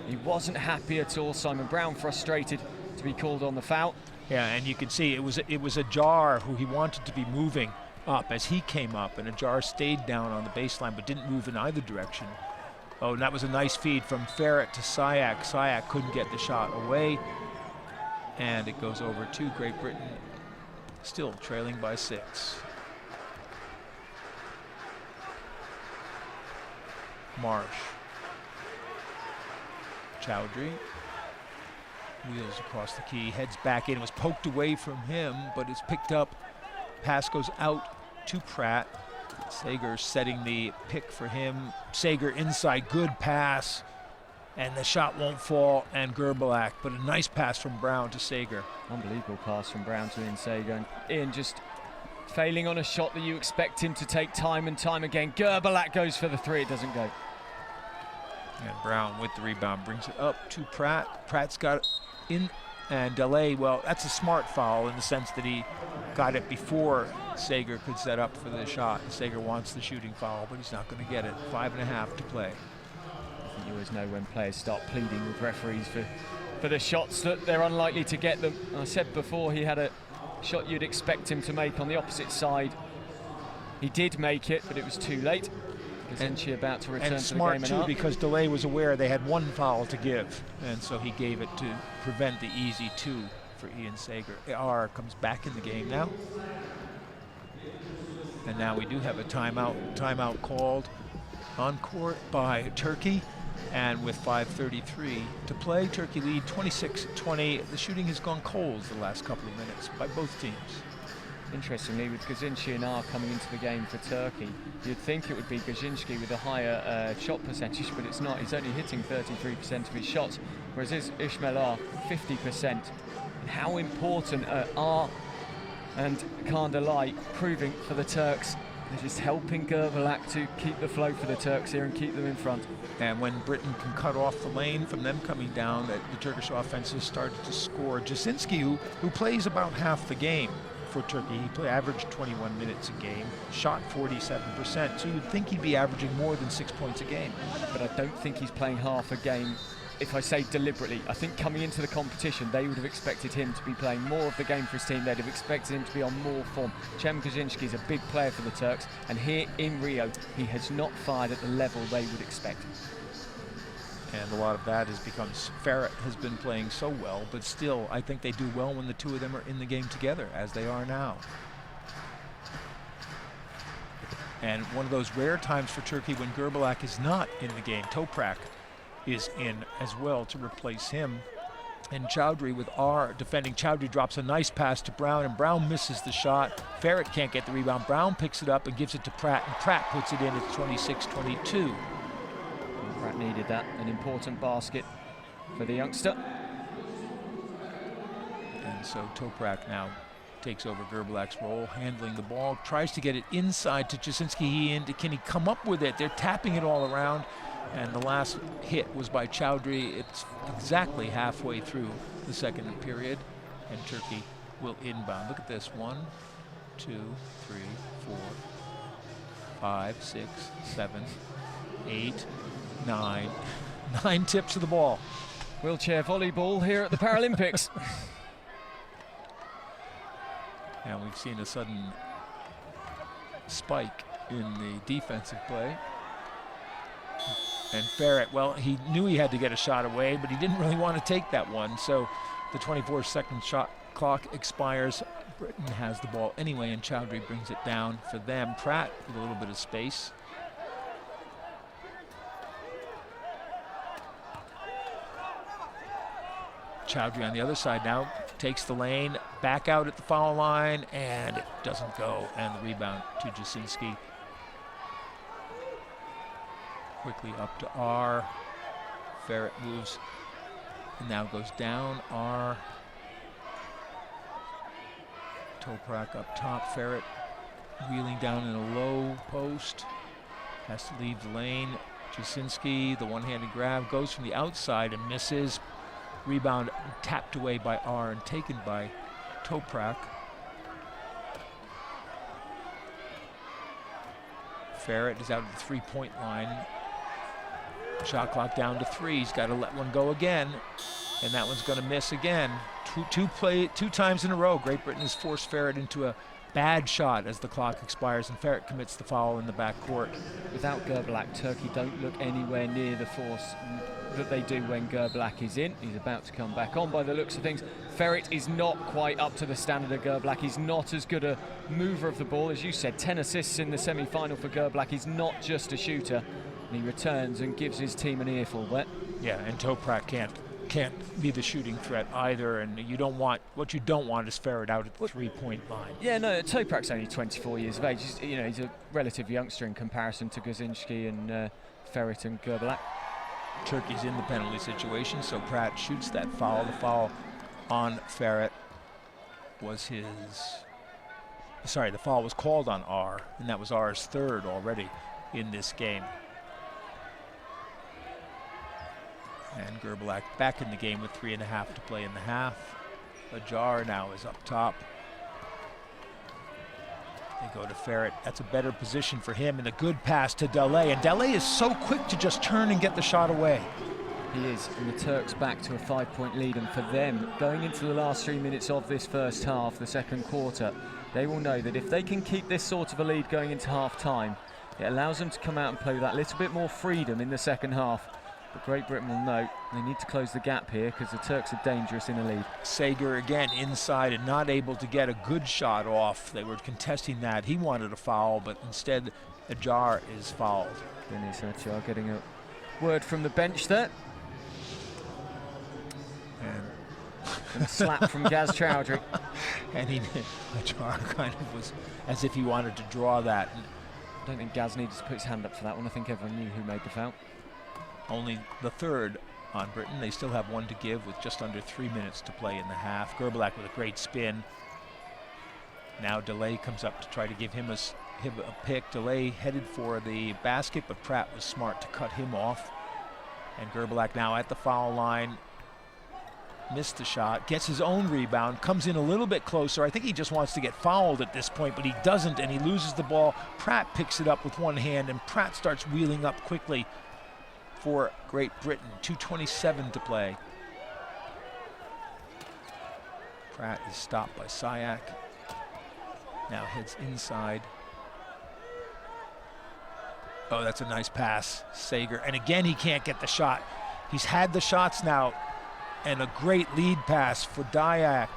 He wasn't happy at all, Simon. Brown frustrated to be called on the foul. Yeah, and you can see it was Acar who he wanted to be moving up as he came up, and Acar stayed down on the baseline but didn't move in either direction. Oh, and that was a nice feed from Ferit to SAYAK. SAYAK couldn't get the shot away, and it goes over to Great Britain, still trailing by 6. Marsh. Choudhry wheels across the key, heads back in. It was poked away from him, but it's picked up. Pass goes out to Pratt. SAGAR setting the pick for him. SAGAR inside, good pass, and the shot won't fall, and GURBULAK, but a nice pass from Brown to SAGAR. Unbelievable pass from Brown to Ian SAGAR, and Ian just failing on a shot that you expect him to take time and time again. GURBULAK goes for the 3, it doesn't go. And Brown with the rebound brings it up to Pratt. Pratt's got it in, and Delay, well, that's a smart foul in the sense that he got it before SAGAR could set up for the shot. SAGAR wants the shooting foul, but he's not going to get it. 5.5 to play. I think you always know when players start pleading with referees for the shots that they're unlikely to get them. I said before he had a shot you'd expect him to make on the opposite side. He did make it, but it was too late. GEZINCI about to return to the game. And smart too, because Delay was aware they had 1 foul to give, and so he gave it to prevent the easy 2 for Ian SAGAR. AR comes back in the game now. And now we do have a timeout called on court by Turkey. And with 5:33 to play, Turkey lead 26-20. The shooting has gone cold the last couple of minutes by both teams. Interestingly, with GEZINCI and R coming into the game for Turkey, you'd think it would be GEZINCI with a higher shot percentage, but it's not. He's only hitting 33% of his shots, whereas Ismail R, 50%. And how important R and Kaan Dalay proving for the Turks. They're just helping GURBULAK to keep the flow for the Turks here and keep them in front. And when Britain can cut off the lane from them coming down, the Turkish offense has started to score. GEZINCI, who plays about half the game for Turkey, he averaged 21 minutes a game, shot 47%, so you'd think he'd be averaging more than 6 points a game. But I don't think he's playing half a game. If I say deliberately, I think coming into the competition, they would have expected him to be playing more of the game for his team. They'd have expected him to be on more form. Cem GEZINCI is a big player for the Turks, and here in Rio, he has not fired at the level they would expect. And a lot of that is because Ferit has been playing so well, but still, I think they do well when the two of them are in the game together, as they are now. And one of those rare times for Turkey when GURBULAK is not in the game. TOPRAK is in as well to replace him. And Choudhry with R defending. Choudhry drops a nice pass to Brown, and Brown misses the shot. Ferit can't get the rebound. Brown picks it up and gives it to Pratt, and Pratt puts it in at 26-22. Pratt needed that, an important basket for the youngster. And so TOPRAK now takes over GURBULAK's role, handling the ball, tries to get it inside to GEZINCI. Can he come up with it? They're tapping it all around. And the last hit was by Choudhry. It's exactly halfway through the second period, and Turkey will inbound. Look at this, 1, 2, 3, 4, 5, 6, 7, 8, 9. 9 tips of the ball. Wheelchair volleyball here at the Paralympics. And we've seen a sudden spike in the defensive play. And Ferit, well, he knew he had to get a shot away, but he didn't really want to take that one. So the 24-second shot clock expires. Britain has the ball anyway, and Choudhry brings it down for them. Pratt with a little bit of space. Choudhry on the other side now takes the lane, back out at the foul line, and it doesn't go. And the rebound to GEZINCI. Quickly up to R. Ferit moves and now goes down. R. TOPRAK up top. Ferit wheeling down in a low post. Has to leave the lane. GEZINCI, the one-handed grab, goes from the outside and misses. Rebound tapped away by R and taken by TOPRAK. Ferit is out at the three-point line. Shot clock down to 3. He's got to let one go again, and that one's going to miss again. Two times in a row, Great Britain has forced Ferit into a bad shot as the clock expires, and Ferit commits the foul in the backcourt. Without GURBULAK, Turkey don't look anywhere near the force that they do when GURBULAK is in. He's about to come back on by the looks of things. Ferit is not quite up to the standard of GURBULAK. He's not as good a mover of the ball. As you said, 10 assists in the semi-final for GURBULAK. He's not just a shooter. And he returns and gives his team an earful there. Yeah, and TOPRAK can't be the shooting threat either, and what you don't want is Ferit out at the three-point line. Yeah, no, TOPRAK's only 24 years of age. He's a relative youngster in comparison to GEZINCI and Ferit and GURBULAK. Turkey's in the penalty situation, so Pratt shoots that foul. The foul on Ferit was the foul was called on R, and that was R's third already in this game. And GURBULAK back in the game with 3.5 to play in the half. Ajar now is up top. They go to Ferit. That's a better position for him, and a good pass to Dalay. And Dalay is so quick to just turn and get the shot away. He is, and the Turks back to a 5-point lead. And for them, going into the last 3 minutes of this first half, the second quarter, they will know that if they can keep this sort of a lead going into half-time, it allows them to come out and play with that little bit more freedom in the second half. But Great Britain will know they need to close the gap here because the Turks are dangerous in the lead. SAGAR again inside and not able to get a good shot off. They were contesting that. He wanted a foul, but instead Ajar is fouled. Deniz Ajar getting a word from the bench there. And a slap from Gaz Choudhry. And Ajar kind of was as if he wanted to draw that. I don't think Gaz needed to put his hand up for that one. I think everyone knew who made the foul. Only the third on Britain. They still have one to give with just under 3 minutes to play in the half. GURBULAK with a great spin. Now DALAY comes up to try to give him a pick. DALAY headed for the basket, but Pratt was smart to cut him off. And GURBULAK now at the foul line. Missed the shot, gets his own rebound, comes in a little bit closer. I think he just wants to get fouled at this point, but he doesn't, and he loses the ball. Pratt picks it up with one hand, and Pratt starts wheeling up quickly for Great Britain. 2:27 to play. Pratt is stopped by SAYAK. Now heads inside. Oh, that's a nice pass, Sagar. And again, he can't get the shot. He's had the shots now. And a great lead pass for Dayak.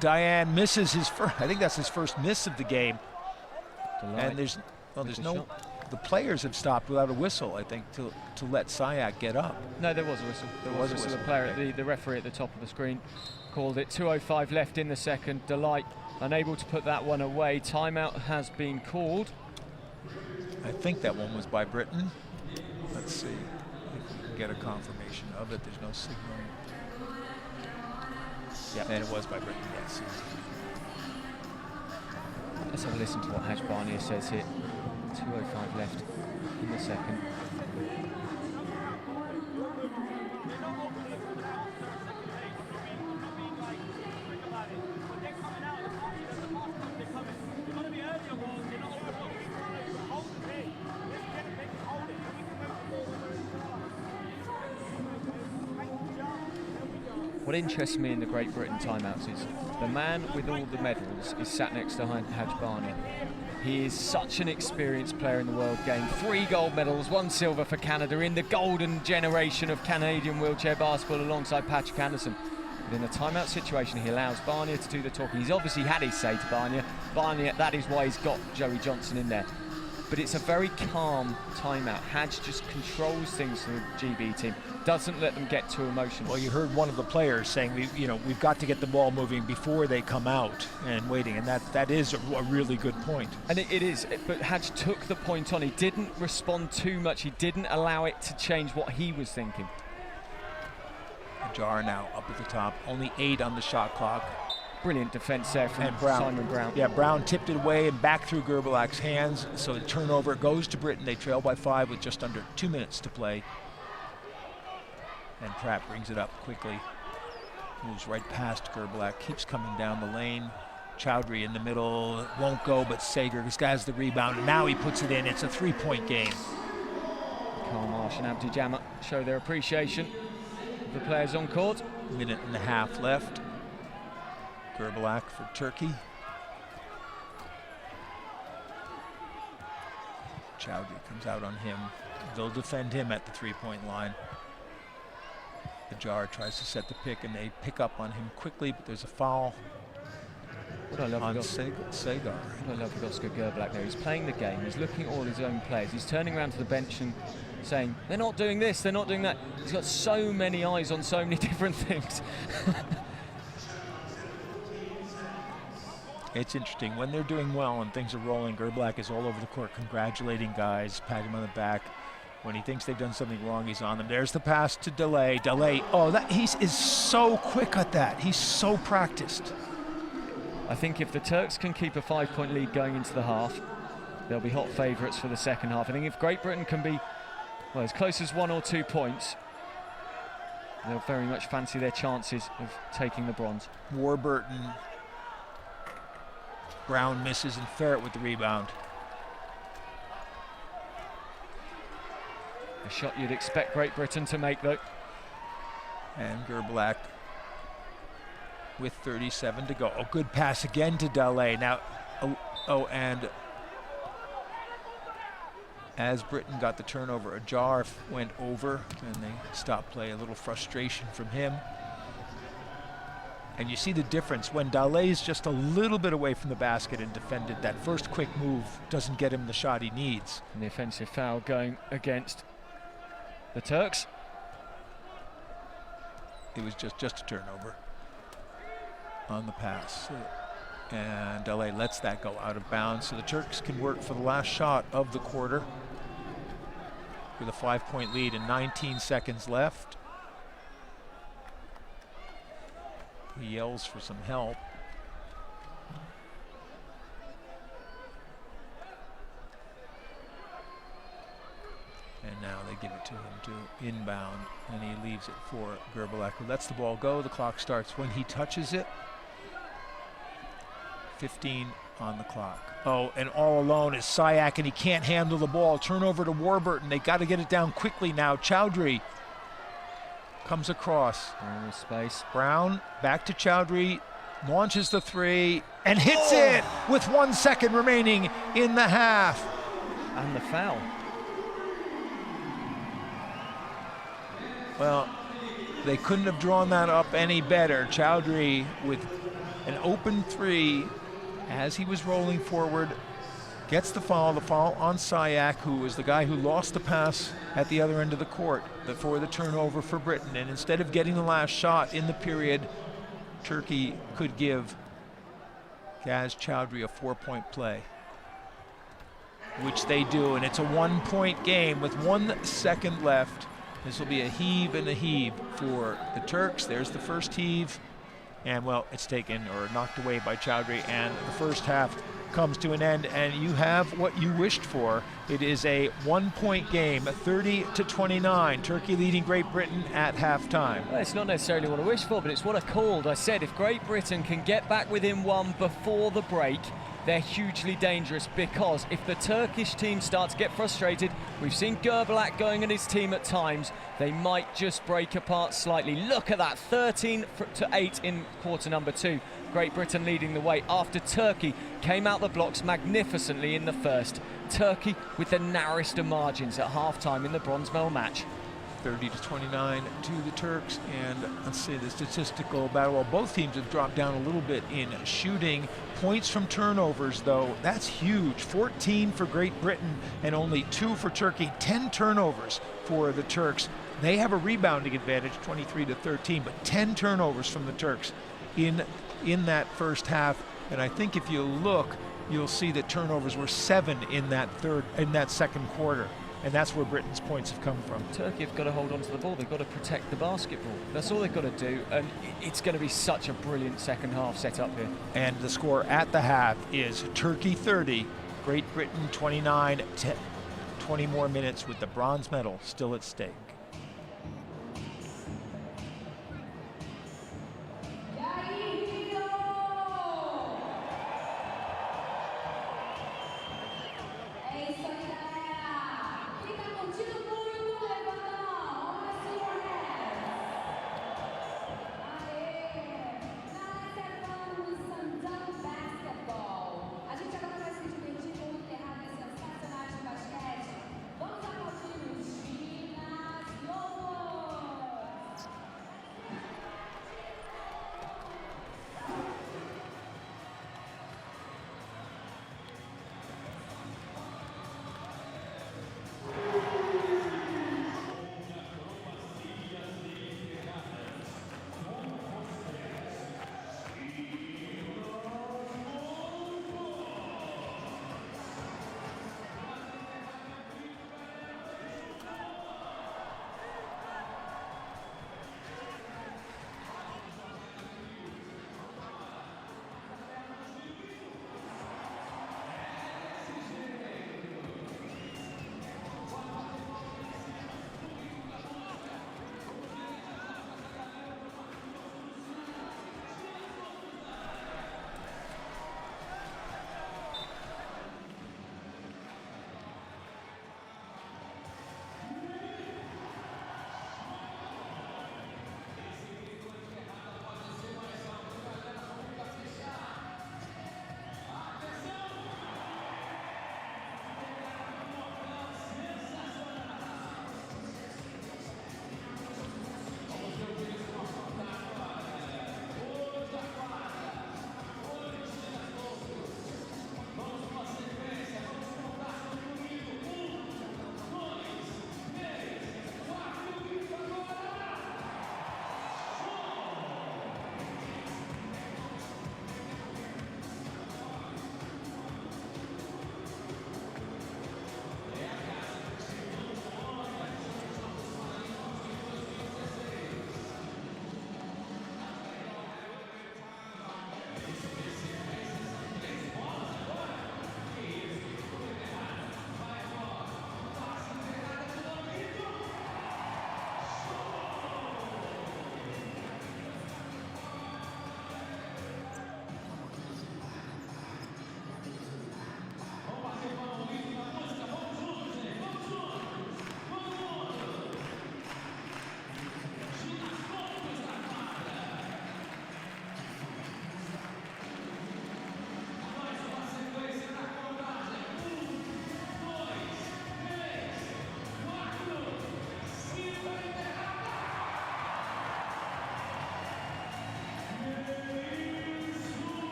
Dayan misses his first, I think that's his first miss of the game. And there's no, the players have stopped without a whistle, I think, to let SAYAK get up. No, there was a whistle. There was a whistle. The player, the referee at the top of the screen called it. 2:05 left in the second. DALAY unable to put that one away. Timeout has been called. I think that one was by Britain. Let's see if we can get a confirmation of it. There's no signal. Yeah, and it was by Britain, yes. Let's have a listen to what Haj Barnia says here. 2:05 left in the second. What interests me in the Great Britain timeouts is the man with all the medals is sat next to Haj Barnia. He is such an experienced player in the world game. 3 gold medals, 1 silver for Canada in the golden generation of Canadian wheelchair basketball alongside Patrick Anderson. But in a timeout situation, he allows Barnia to do the talking. He's obviously had his say to Barnia. Barnia, that is why he's got Joey Johnson in there. But it's a very calm timeout. Haj just controls things for the GB team, doesn't let them get too emotional. Well, you heard one of the players saying, we've got to get the ball moving before they come out and waiting, and that is a really good point. And it is, but Haj took the point on. He didn't respond too much. He didn't allow it to change what he was thinking. Ajar now up at the top, only 8 on the shot clock. Brilliant defense there from Simon Brown. Yeah, Brown tipped it away and back through GURBULAK's hands. So the turnover goes to Britain. They trail by 5 with just under 2 minutes to play. And Pratt brings it up quickly. Moves right past GURBULAK, keeps coming down the lane. Choudhry in the middle, won't go, but Sagar, this guy has the rebound, and now he puts it in. It's a 3-point game. Kyle Marsh and Abdi JAMA show their appreciation of the players on court. 1.5 minutes left. GURBULAK for Turkey. Choudhry comes out on him. They'll defend him at the 3-point line. Ajar tries to set the pick, and they pick up on him quickly, but there's a foul on Sagar. What I love with Oscar GURBULAK there, he's playing the game, he's looking at all his own players, he's turning around to the bench and saying, they're not doing this, they're not doing that. He's got so many eyes on so many different things. It's interesting, when they're doing well and things are rolling, GURBULAK is all over the court congratulating guys, patting them on the back. When he thinks they've done something wrong, he's on them. There's the pass to DALAY. DALAY, oh, he is so quick at that. He's so practiced. I think if the Turks can keep a 5-point lead going into the half, they'll be hot favourites for the second half. I think if Great Britain can be, well, as close as 1 or 2 points, they'll very much fancy their chances of taking the bronze. Warburton. Brown misses and Ferit with the rebound. A shot you'd expect Great Britain to make, though. And GURBULAK with 37 to go. Oh, good pass again to DALAY. Now, and as Britain got the turnover, Ajar went over, and they stopped play. A little frustration from him. And you see the difference when DALAY is just a little bit away from the basket and defended. That first quick move doesn't get him the shot he needs. And the offensive foul going against the Turks. It was just a turnover on the pass. And DALAY lets that go out of bounds. So the Turks can work for the last shot of the quarter with a 5-point lead and 19 seconds left. He yells for some help. And now they give it to him to inbound, and he leaves it for GURBULAK, who lets the ball go. The clock starts when he touches it. 15 on the clock. Oh, and all alone is SAYAK, and he can't handle the ball. Turnover to Warburton. They got to get it down quickly now. CHOUDHRY comes across. Space. Brown back to CHOUDHRY, launches the three, and hits it with 1 second remaining in the half. And the foul. Well, they couldn't have drawn that up any better. CHOUDHRY with an open three as he was rolling forward, gets the foul on SAYAK, who was the guy who lost the pass at the other end of the court before the turnover for Britain. And instead of getting the last shot in the period, Turkey could give Gaz CHOUDHRY a 4-point play, which they do, and it's a 1-point game with 1 second left. This will be a heave and a heave for the Turks. There's the first heave, and well, it's taken or knocked away by CHOUDHRY, and the first half comes to an end, and you have what you wished for. It is a 1-point game, 30-29. Turkey leading Great Britain at halftime. Well, it's not necessarily what I wished for, but it's what I called. I said if Great Britain can get back within 1 before the break, they're hugely dangerous, because if the Turkish team start to get frustrated, we've seen GURBULAK going at his team at times, they might just break apart slightly. Look at that, 13-8 in quarter number 2. Great Britain leading the way after Turkey came out the blocks magnificently in the first. Turkey with the narrowest of margins at halftime in the bronze medal match. 30-29 to the Turks, and let's see the statistical battle. Well, both teams have dropped down a little bit in shooting. Points from turnovers, though, that's huge. 14 for Great Britain and only 2 for Turkey. 10 turnovers for the Turks. They have a rebounding advantage, 23-13, but 10 turnovers from the Turks in that first half. And I think if you look, you'll see that turnovers were 7 in that second quarter. And that's where Britain's points have come from. Turkey have got to hold on to the ball. They've got to protect the basketball. That's all they've got to do. And it's going to be such a brilliant second half set up here. And the score at the half is Turkey 30, Great Britain 29, 20 more minutes with the bronze medal still at stake.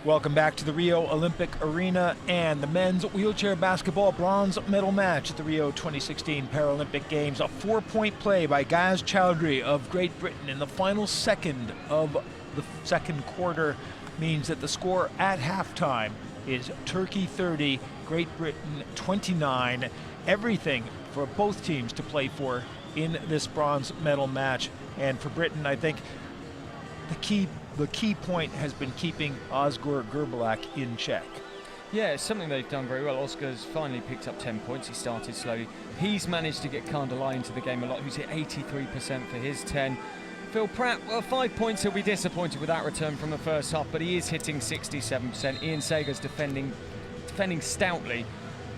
Welcome back to the Rio Olympic Arena and the men's wheelchair basketball bronze medal match at the Rio 2016 Paralympic Games. A 4-point play by Gaz Choudhry of Great Britain in the final second of the second quarter means that the score at halftime is Turkey 30, Great Britain 29. Everything for both teams to play for in this bronze medal match. And for Britain, I think the key point has been keeping Ozgur GURBULAK in check. Yeah, it's something they've done very well. Ozgur's finally picked up 10 points. He started slowly. He's managed to get DALAY into the game a lot, who's hit 83% for his 10. Phil Pratt, well, 5 points. He'll be disappointed with that return from the first half, but he is hitting 67%. Ian Sagar's defending stoutly,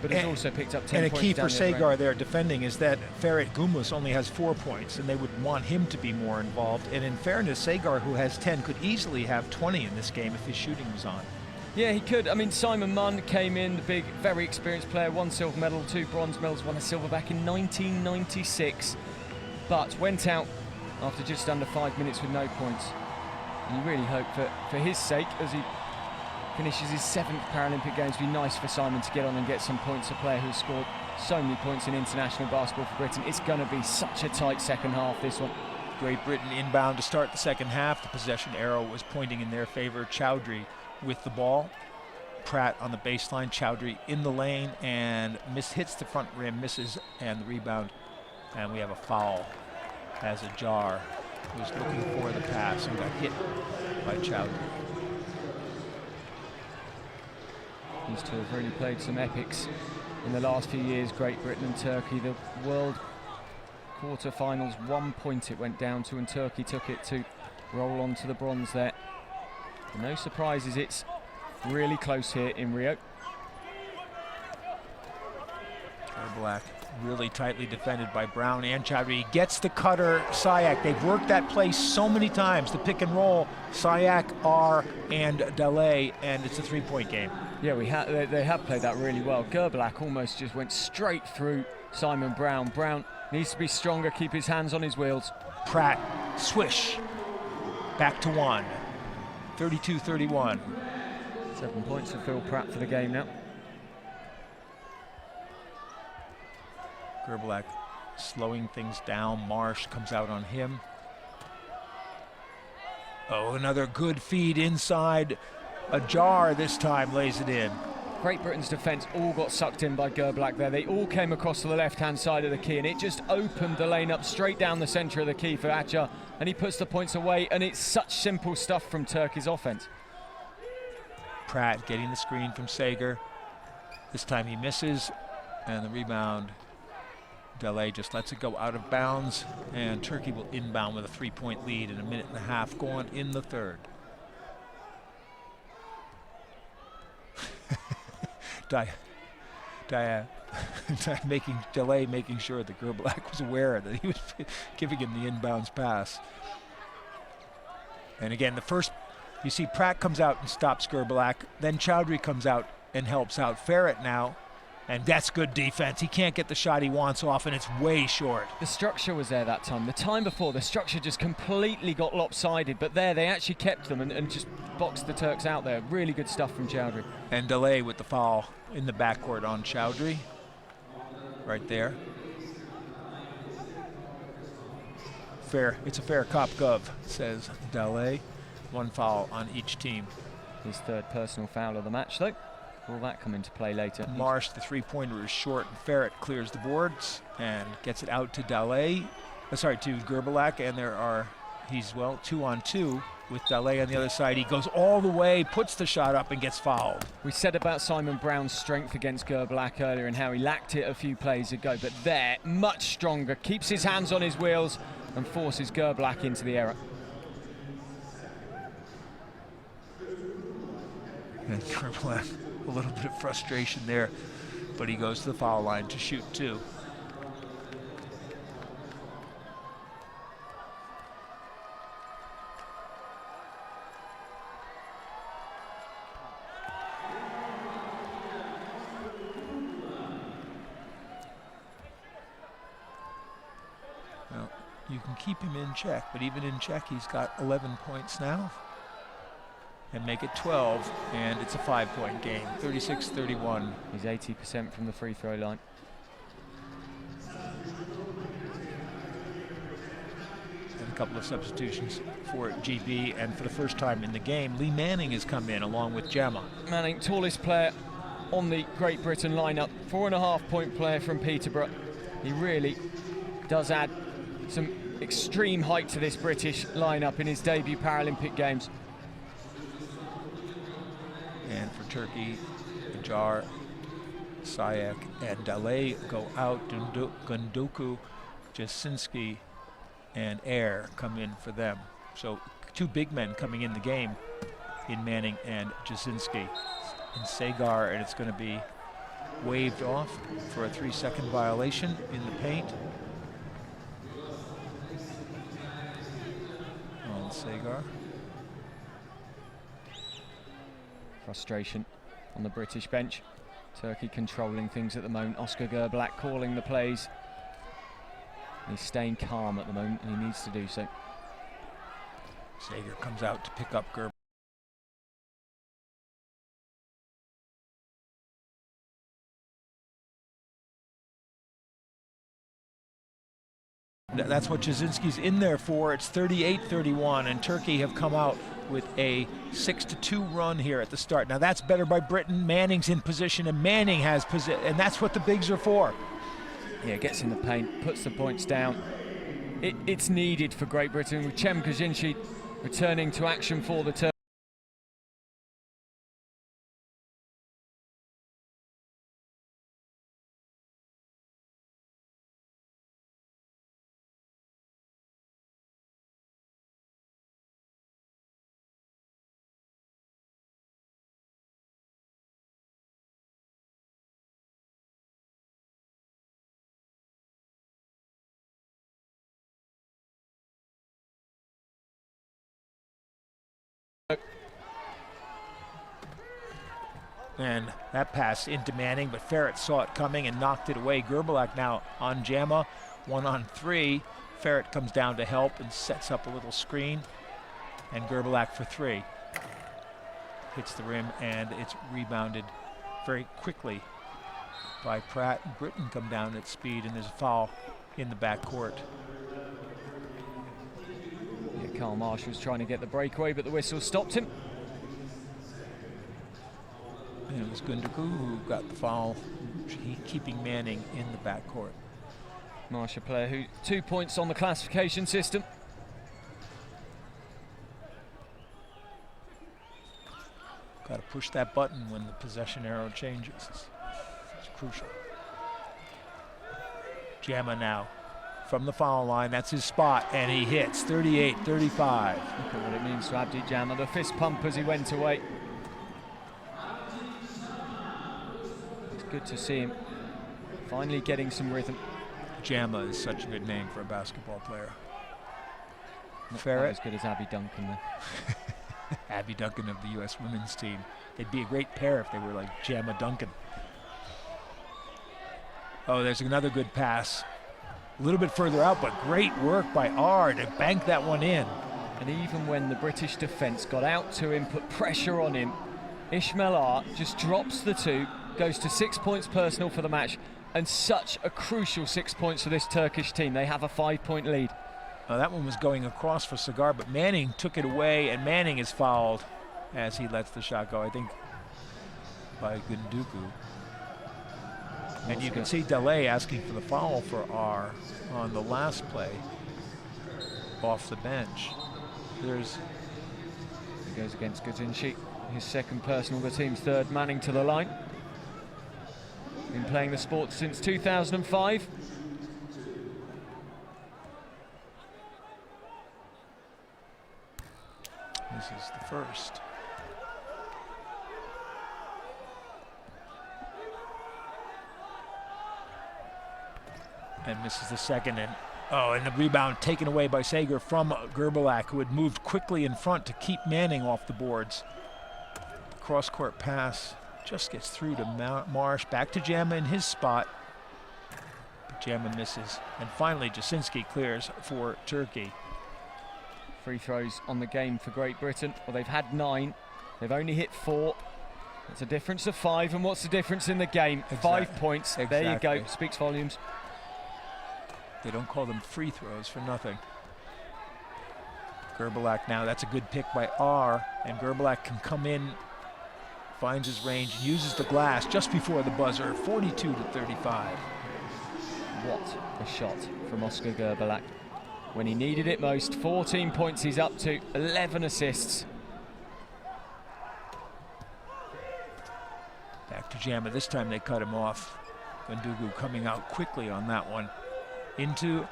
but has also picked up 10 points. And a key for Sagar there defending is that Ferit GUMUS only has 4 points, and they would want him to be more involved. And in fairness, Sagar, who has 10, could easily have 20 in this game if his shooting was on. Yeah, he could. I mean, Simon MUNN came in, the big, very experienced player, 1 silver medal, 2 bronze medals, won a silver back in 1996, but went out after just under 5 minutes with no points. And you really hope for his sake, as he finishes his 7th Paralympic Games, be nice for Simon to get on and get some points. A player who's scored so many points in international basketball for Britain. It's going to be such a tight second half, this one. Great Britain inbound to start the second half. The possession arrow was pointing in their favor. Choudhry with the ball. Pratt on the baseline. Choudhry in the lane and hits the front rim, misses, and the rebound. And we have a foul as Ajar was looking for the pass and got hit by Choudhry. These two have really played some epics in the last few years, Great Britain and Turkey. The World quarter-finals, 1 point it went down to, and Turkey took it to roll on to the bronze there. And no surprises, it's really close here in Rio. GURBULAK really tightly defended by Brown and Choudhry. He gets the cutter, SAYAK. They've worked that play so many times, the pick and roll, SAYAK, R, and DALAY, and it's a 3-point game. Yeah, they have played that really well. GURBULAK almost just went straight through Simon Brown. Brown needs to be stronger, keep his hands on his wheels. Pratt, swish, back to 1, 32-31. 7 points for Phil Pratt for the game now. GURBULAK slowing things down. Marsh comes out on him. Oh, another good feed inside. Ajar this time lays it in. Great Britain's defence all got sucked in by GURBULAK there. They all came across to the left-hand side of the key, and it just opened the lane up straight down the centre of the key for Ajar, and he puts the points away, and it's such simple stuff from Turkey's offence. Pratt getting the screen from Sagar. This time he misses, and the rebound, DALAY just lets it go out of bounds, and Turkey will inbound with a 3-point lead and a minute and a half going in the third. DALAY making sure that GURBULAK was aware that he was giving him the inbounds pass. And again, the first, you see Pratt comes out and stops GURBULAK, then Choudhry comes out and helps out Ferit now, and that's good defense. He can't get the shot he wants off, and it's way short. The structure was there that time. The time before, the structure just completely got lopsided, but there they actually kept them and just boxed the Turks out there. Really good stuff from Choudhry. And DALAY with the foul in the backcourt on Choudhry, right there. Fair, it's a fair cop gov, says DALAY. 1 foul on each team. His 3rd personal foul of the match, though. Will that come into play later? Marsh, the 3-pointer is short, and Ferit clears the boards and gets it out to DALAY. To GURBULAK, and he's 2-on-2 with DALAY on the other side. He goes all the way, puts the shot up, and gets fouled. We said about Simon Brown's strength against GURBULAK earlier and how he lacked it a few plays ago, but there, much stronger, keeps his hands on his wheels and forces GURBULAK into the error. And GURBULAK, a little bit of frustration there, but he goes to the foul line to shoot 2. Well, you can keep him in check, but even in check, he's got 11 points now. and make it 12, and it's a 5-point game, 36-31. He's 80% from the free throw line. And a couple of substitutions for GB, and for the first time in the game, Lee Manning has come in along with JAMA. Manning, tallest player on the Great Britain lineup, 4.5-point player from Peterborough. He really does add some extreme height to this British lineup in his debut Paralympic Games. And for Turkey, Acar, SAYAK, and DALAY go out. GUNDOGDU, JEZINCI, and Air come in for them. So 2 big men coming in the game in Manning and JEZINCI. And SAGAR, and it's going to be waved off for a 3-second violation in the paint. On SAGAR. Frustration on the British bench. Turkey controlling things at the moment. Ozgur GURBULAK calling the plays. He's staying calm at the moment, and he needs to do so. SAGAR comes out to pick up GURBULAK. That's what JEZINCI's in there for. It's 38-31, and Turkey have come out with a 6-2 run here at the start. Now that's better by Britain. Manning's in position, and Manning has position, and that's what the bigs are for. Yeah, gets in the paint, puts the points down. It's needed for Great Britain, with Cem GEZINCI returning to action for the Turks. And that pass into Manning, but Ferit saw it coming and knocked it away. GURBULAK now on JAMA, 1-on-3. Ferit comes down to help and sets up a little screen. And GURBULAK for 3. Hits the rim, and it's rebounded very quickly by Pratt. Britain come down at speed, and there's a foul in the backcourt. Yeah, Carl Marsh was trying to get the breakaway, but the whistle stopped him. And it was GUNDOGDU who got the foul, keeping Manning in the backcourt. Marsh, a player who 2 points on the classification system. Got to push that button when the possession arrow changes. It's crucial. JAMA now from the foul line. That's his spot, and he hits 38-35. Look at what it means to Abdi JAMA. The fist pump as he went away. Good to see him finally getting some rhythm. JAMA is such a good name for a basketball player. Not Ferit. as good as Abby Duncan there. Abby Duncan of the U.S. women's team. They'd be a great pair if they were like JAMA Duncan. Oh, there's another good pass. A little bit further out, but great work by R to bank that one in. And even when the British defence got out to him, put pressure on him, Ismail R just drops the 2, goes to 6 points personal for the match, and such a crucial 6 points for this Turkish team. They have a 5-point lead. That one was going across for SAGAR, but Manning took it away, and Manning is fouled as he lets the shot go, I think, by GUNDOGDU. And you can see DALAY asking for the foul for R on the last play off the bench. There's He goes against GEZINCI, his second personal, the team's third. Manning to the line. Been playing the sport since 2005. This is the first. And misses the second, and the rebound taken away by SAGAR from GURBULAK, who had moved quickly in front to keep Manning off the boards. Cross-court pass just gets through to Marsh, back to JAMA in his spot. But JAMA misses, and finally JEZINCI clears for Turkey. Free throws on the game for Great Britain. Well, they've had 9. They've only hit 4. It's a difference of 5, and what's the difference in the game? Exactly. 5 points. Exactly. There you go. Speaks volumes. They don't call them free throws for nothing. GURBULAK now, that's a good pick by R, and GURBULAK can come in, finds his range, uses the glass just before the buzzer, 42-35. What a shot from Ozgur GURBULAK. When he needed it most, 14 points he's up to, 11 assists. Back to JAMA, this time they cut him off. GUNDOGDU coming out quickly on that one. Into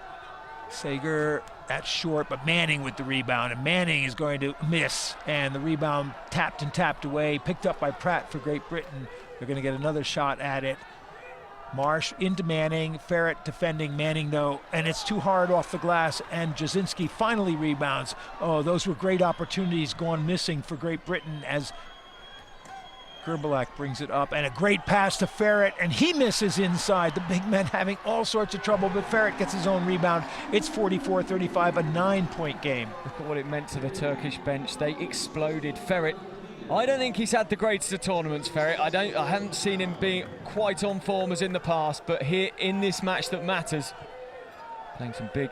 SAGAR at short, but Manning with the rebound, and Manning is going to miss, and the rebound tapped and tapped away, picked up by Pratt for Great Britain. They're going to get another shot at it. Marsh into Manning, Ferit defending Manning though, and it's too hard off the glass, and GEZINCI finally rebounds. Oh, those were great opportunities gone missing for Great Britain as GURBULAK brings it up, and a great pass to Ferit, and he misses inside. The big men having all sorts of trouble, but Ferit gets his own rebound. It's 44-35, a 9-point game. Look at what it meant to the Turkish bench. They exploded. Ferit, I don't think he's had the greatest of tournaments, Ferit. I haven't seen him being quite on form as in the past, but here in this match that matters, playing some big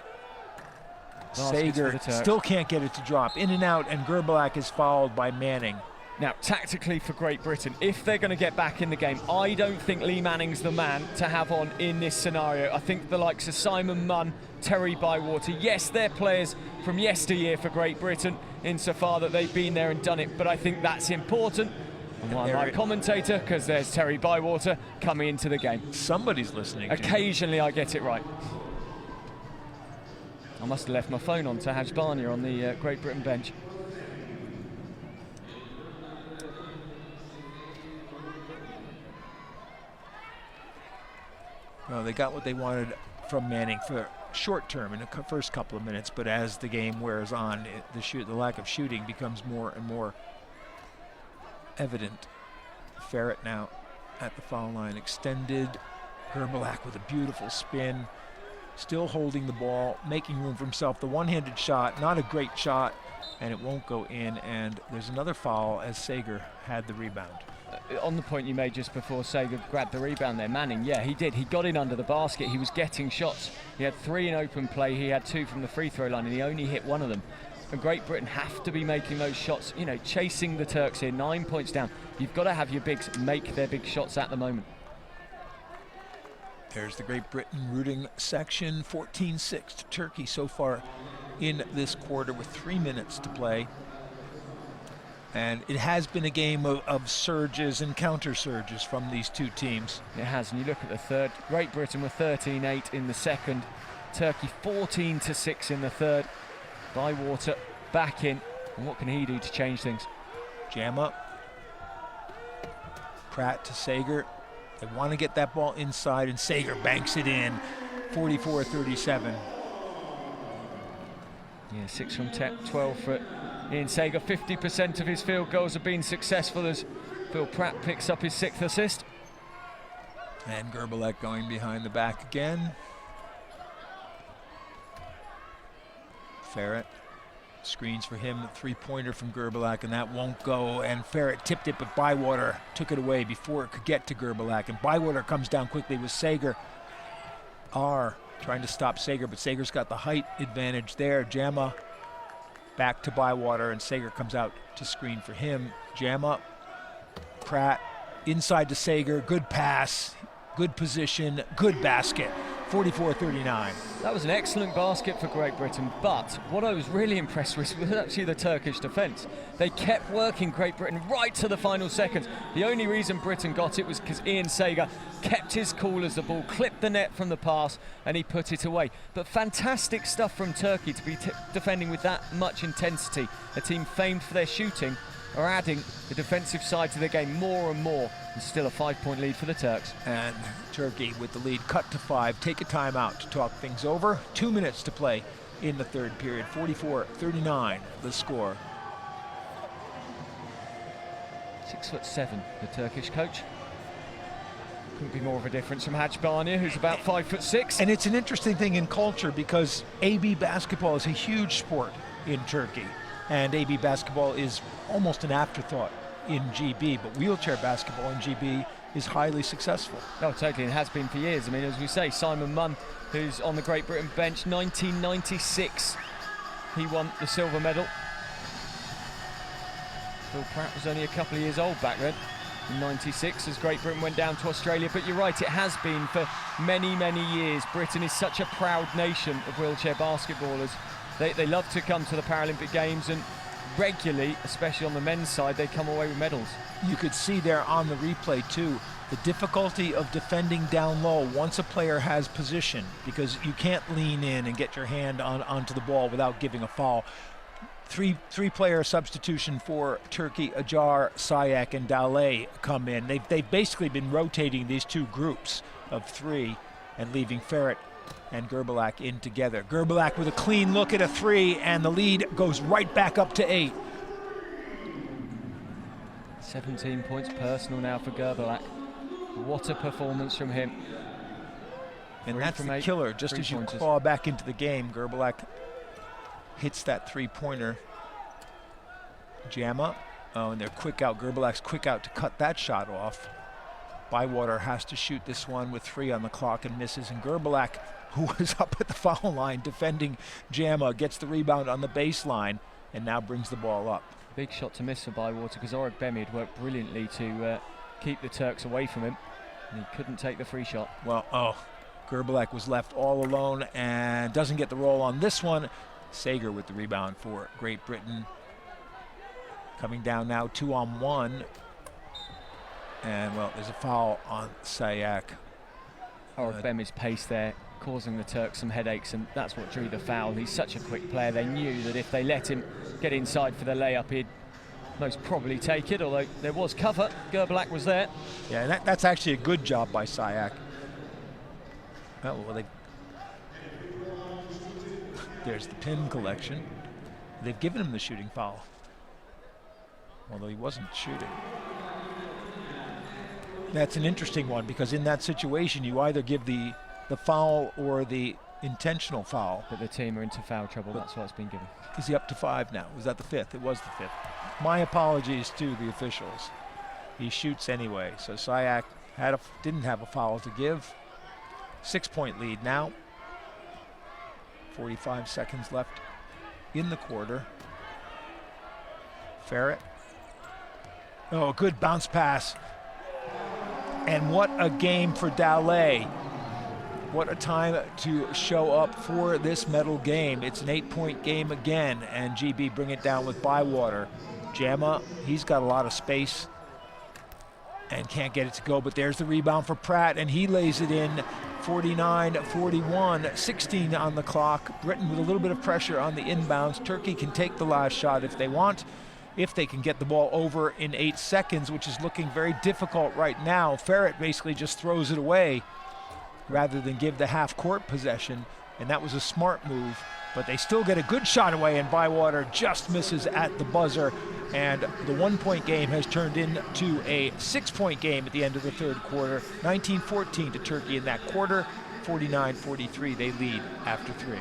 SAGAR still can't get it to drop. In and out, and GURBULAK is fouled by Manning. Now, tactically for Great Britain, if they're going to get back in the game, I don't think Lee Manning's the man to have on in this scenario. I think the likes of Simon, MUNN, Terry, BYWATER, yes, they're players from yesteryear for Great Britain, insofar that they've been there and done it, but I think that's important. And why am I commentator? Because there's Terry BYWATER coming into the game. Somebody's listening. Occasionally I get it right. I must have left my phone on to Haj Barnia on the Great Britain bench. Well, they got what they wanted from Manning for short term in the first couple of minutes, but as the game wears on, the lack of shooting becomes more and more evident. Ferit now at the foul line, extended. GURBULAK with a beautiful spin, still holding the ball, making room for himself. The one-handed shot, not a great shot, and it won't go in, and there's another foul as SAGAR had the rebound. On the point you made just before SAGAR grabbed the rebound there, Manning, yeah, he did. He got in under the basket. He was getting shots. He had 3 in open play. He had 2 from the free throw line, and he only hit 1 of them. And Great Britain have to be making those shots, you know, chasing the Turks here, 9 points down. You've got to have your bigs make their big shots at the moment. There's the Great Britain rooting section, 14-6 to Turkey so far in this quarter with 3 minutes to play. And it has been a game of surges and counter surges from these two teams. It has, and you look at the third, Great Britain were 13-8 in the second, Turkey 14-6 in the third. BYWATER back in, and what can he do to change things? JAMA, Pratt to SAGAR. They want to get that ball inside, and SAGAR banks it in, 44-37. Yeah, 6 from 12 for Ian SAGAR. 50% of his field goals have been successful as Phil Pratt picks up his 6th assist. And GURBULAK going behind the back again. Ferit screens for him, a 3-pointer from GURBULAK, and that won't go. And Ferit tipped it, but BYWATER took it away before it could get to GURBULAK. And BYWATER comes down quickly with SAGAR. R trying to stop SAGAR, but SAGAR's got the height advantage there. JAMA back to BYWATER, and SAGAR comes out to screen for him. JAMA, Pratt inside to SAGAR, good pass, good position, good basket, 44-39. That was an excellent basket for Great Britain, but what I was really impressed with was actually the Turkish defence. They kept working Great Britain right to the final seconds. The only reason Britain got it was because Ian SAGAR kept his cool as the ball clipped the net from the pass and he put it away. But fantastic stuff from Turkey to be defending with that much intensity. A team famed for their shooting are adding the defensive side to the game more and more, and still a 5-point lead for the Turks. And Turkey with the lead cut to 5, take a timeout to talk things over. 2 minutes to play in the third period, 44-39 the score. 6'7", the Turkish coach. Couldn't be more of a difference from Haj Barnia, who's about 5'6". And it's an interesting thing in culture because AB basketball is a huge sport in Turkey. And AB basketball is almost an afterthought in GB, but wheelchair basketball in GB is highly successful. Oh, totally, and has been for years. I mean, as we say, Simon Munn, who's on the Great Britain bench, 1996, he won the silver medal. Phil Pratt was only a couple of years old back then, in 96, as Great Britain went down to Australia. But you're right, it has been for many, many years. Britain is such a proud nation of wheelchair basketballers. They love to come to the Paralympic Games, and regularly, especially on the men's side, they come away with medals. You could see there on the replay too, the difficulty of defending down low once a player has position, because you can't lean in and get your hand onto the ball without giving a foul. Three-player substitution for Turkey. Acar, SAYAK, and DALAY come in. They've basically been rotating these two groups of three and leaving Ferit and GURBULAK in together. GURBULAK with a clean look at a three, and the lead goes right back up to 8. 17 points personal now for GURBULAK. What a performance from him. And that's the killer. Just as you claw back into the game, GURBULAK hits that three-pointer. JAMA, and they're quick out. GURBULAK's quick out to cut that shot off. BYWATER has to shoot this one with 3 on the clock and misses. And GURBULAK, who was up at the foul line defending JAMA, gets the rebound on the baseline and now brings the ball up. Big shot to miss for BYWATER, because OROGBEMI had worked brilliantly to keep the Turks away from him, and he couldn't take the free shot. Well, GURBULAK was left all alone and doesn't get the roll on this one. SAGAR with the rebound for Great Britain. Coming down now 2-on-1. And, well, there's a foul on SAYAK. OROGBEMI's pace there, causing the Turks some headaches, and that's what drew the foul. He's such a quick player. They knew that if they let him get inside for the layup, he'd most probably take it, although there was cover. GURBULAK was there. Yeah, that's actually a good job by SAYAK. Oh, well, there's the pin collection. They've given him the shooting foul, although he wasn't shooting. That's an interesting one, because in that situation you either give the foul or the intentional foul. But the team are into foul trouble, that's why it's been given. Is he up to 5 now? Was that the 5th? It was the 5th. My apologies to the officials. He shoots anyway, so SAYAK didn't have a foul to give. 6-point lead now. 45 seconds left in the quarter. Ferit. Oh, good bounce pass. And what a game for DALAY. What a time to show up for this medal game. It's an 8-point game again, and GB bring it down with BYWATER. JAMA, he's got a lot of space and can't get it to go, but there's the rebound for Pratt, and he lays it in. 49-41, 16 on the clock. Britain with a little bit of pressure on the inbounds. Turkey can take the last shot if they want, if they can get the ball over in 8 seconds, which is looking very difficult right now. Ferit basically just throws it away rather than give the half-court possession, and that was a smart move. But they still get a good shot away, and BYWATER just misses at the buzzer. And the 1-point game has turned into a 6-point game at the end of the third quarter. 19-14 to Turkey in that quarter. 49-43, they lead after 3.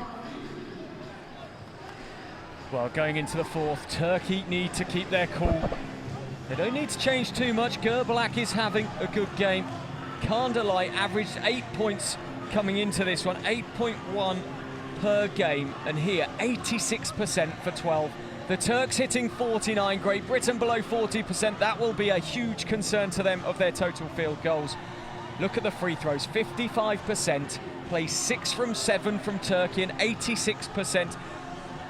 Well, going into the fourth, Turkey need to keep their cool. They don't need to change too much. GURBULAK is having a good game. Kandalay averaged 8 points coming into this one, 8.1 per game, and here 86% for 12. The Turks hitting 49, Great Britain below 40%. That will be a huge concern to them of their total field goals. Look at the free throws, 55%, plays 6 from 7 from Turkey, and 86%.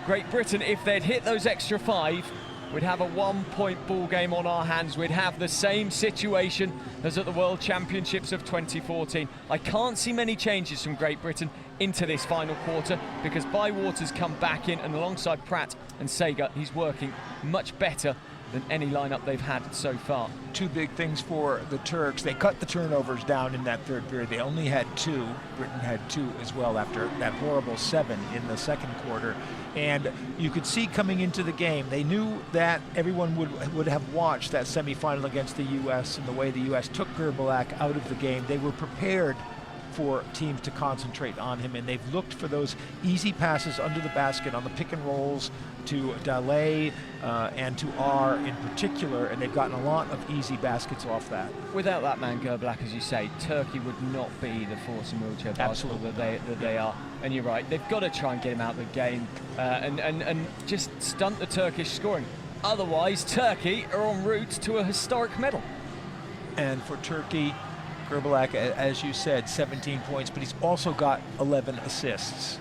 Great Britain, if they'd hit those extra 5, we'd have a 1-point ball game on our hands. We'd have the same situation as at the World Championships of 2014. I can't see many changes from Great Britain into this final quarter, because BYWATER's come back in, and alongside Pratt and SAGAR, he's working much better than any lineup they've had so far. 2 big things for the Turks. They cut the turnovers down in that third period. They only had 2. Britain had 2 as well after that horrible 7 in the second quarter. And you could see coming into the game, they knew that everyone would have watched that semifinal against the U.S. and the way the U.S. took GURBULAK out of the game. They were prepared for teams to concentrate on him, and they've looked for those easy passes under the basket on the pick and rolls to DALAY and to R in particular, and they've gotten a lot of easy baskets off that. Without that man GURBULAK, as you say, Turkey would not be the force and wheelchair basketball that they are. And you're right, they've got to try and get him out of the game and just stunt the Turkish scoring. Otherwise, Turkey are en route to a historic medal. And for Turkey, GURBULAK, as you said, 17 points, but he's also got 11 assists.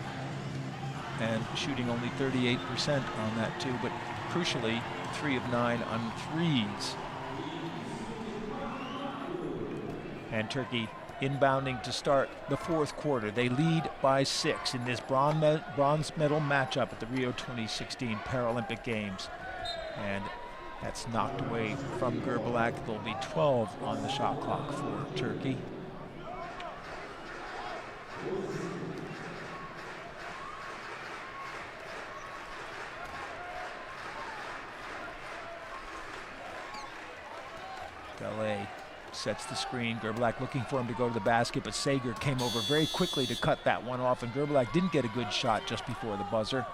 And shooting only 38% on that too, but crucially, 3 of 9 on threes. And Turkey inbounding to start the fourth quarter. They lead by 6 in this bronze medal matchup at the Rio 2016 Paralympic Games. And that's knocked away from GURBULAK. There'll be 12 on the shot clock for Turkey. DALAY sets the screen. GURBULAK looking for him to go to the basket, but SAGAR came over very quickly to cut that one off, and GURBULAK didn't get a good shot just before the buzzer.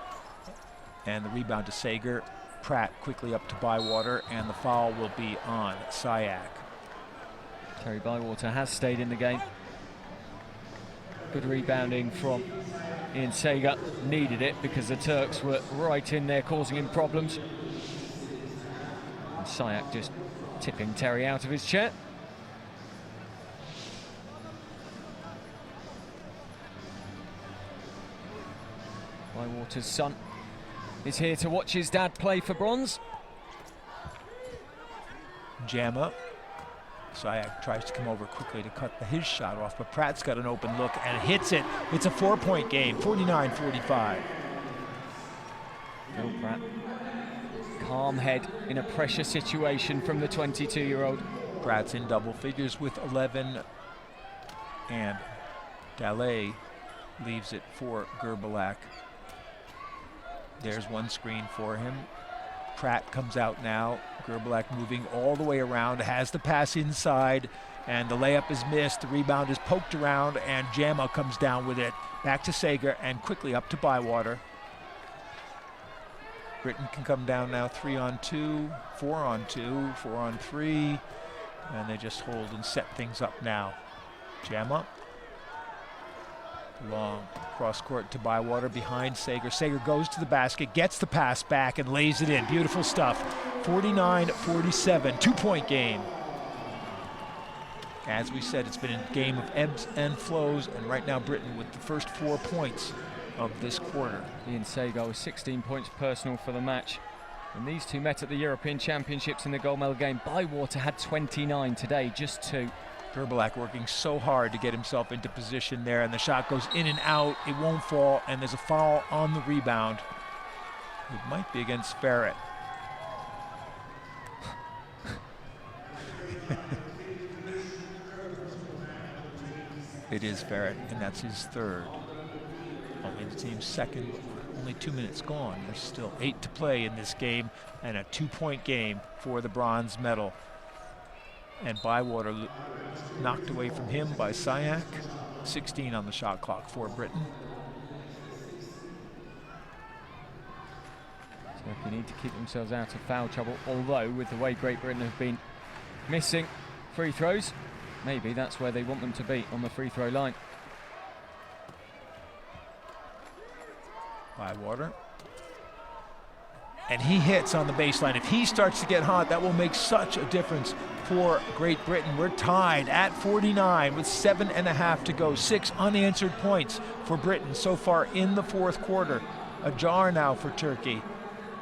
And the rebound to SAGAR. Pratt quickly up to BYWATER, and the foul will be on SAYAK. Terry BYWATER has stayed in the game. Good rebounding from Ian SAGAR. Needed it because the Turks were right in there causing him problems. And SAYAK just tipping Terry out of his chair. BYWATER's son is here to watch his dad play for bronze. JAMA. SAYAK tries to come over quickly to cut his shot off, but Pratt's got an open look and hits it. It's a 4-point game, 49-45. Phil Pratt. Calm head in a pressure situation from the 22-year-old. Pratt's in double figures with 11, and DALAY leaves it for GURBULAK. There's one screen for him. Pratt comes out now. GURBULAK moving all the way around, has the pass inside, and the layup is missed. The rebound is poked around, and JAMA comes down with it. Back to SAGAR, and quickly up to BYWATER. Britain can come down now 3-on-2, 4-on-2, 4-on-3, and they just hold and set things up now. JAMA. Long cross court to BYWATER behind SAGAR. SAGAR goes to the basket, gets the pass back, and lays it in. Beautiful stuff. 49-47, 2-point game. As we said, it's been a game of ebbs and flows, and right now Britain with the first 4 points of this quarter. Ian SAGAR with 16 points personal for the match. And these two met at the European Championships in the gold medal game. BYWATER had 29 today, just 2. GURBULAK working so hard to get himself into position there, and the shot goes in and out. It won't fall, and there's a foul on the rebound. It might be against Ferit. It is Ferit, and that's his third. Only the team's second. Only 2 minutes gone. There's still 8 to play in this game, and a 2-point game for the bronze medal. And BYWATER knocked away from him by SAYAK. 16 on the shot clock for Britain. Turkey need to keep themselves out of foul trouble, although with the way Great Britain have been missing free throws, maybe that's where they want them to be, on the free throw line. BYWATER. And he hits on the baseline. If he starts to get hot, that will make such a difference for Great Britain. We're tied at 49 with 7.5 to go. 6 unanswered points for Britain so far in the fourth quarter. A jar now for Turkey.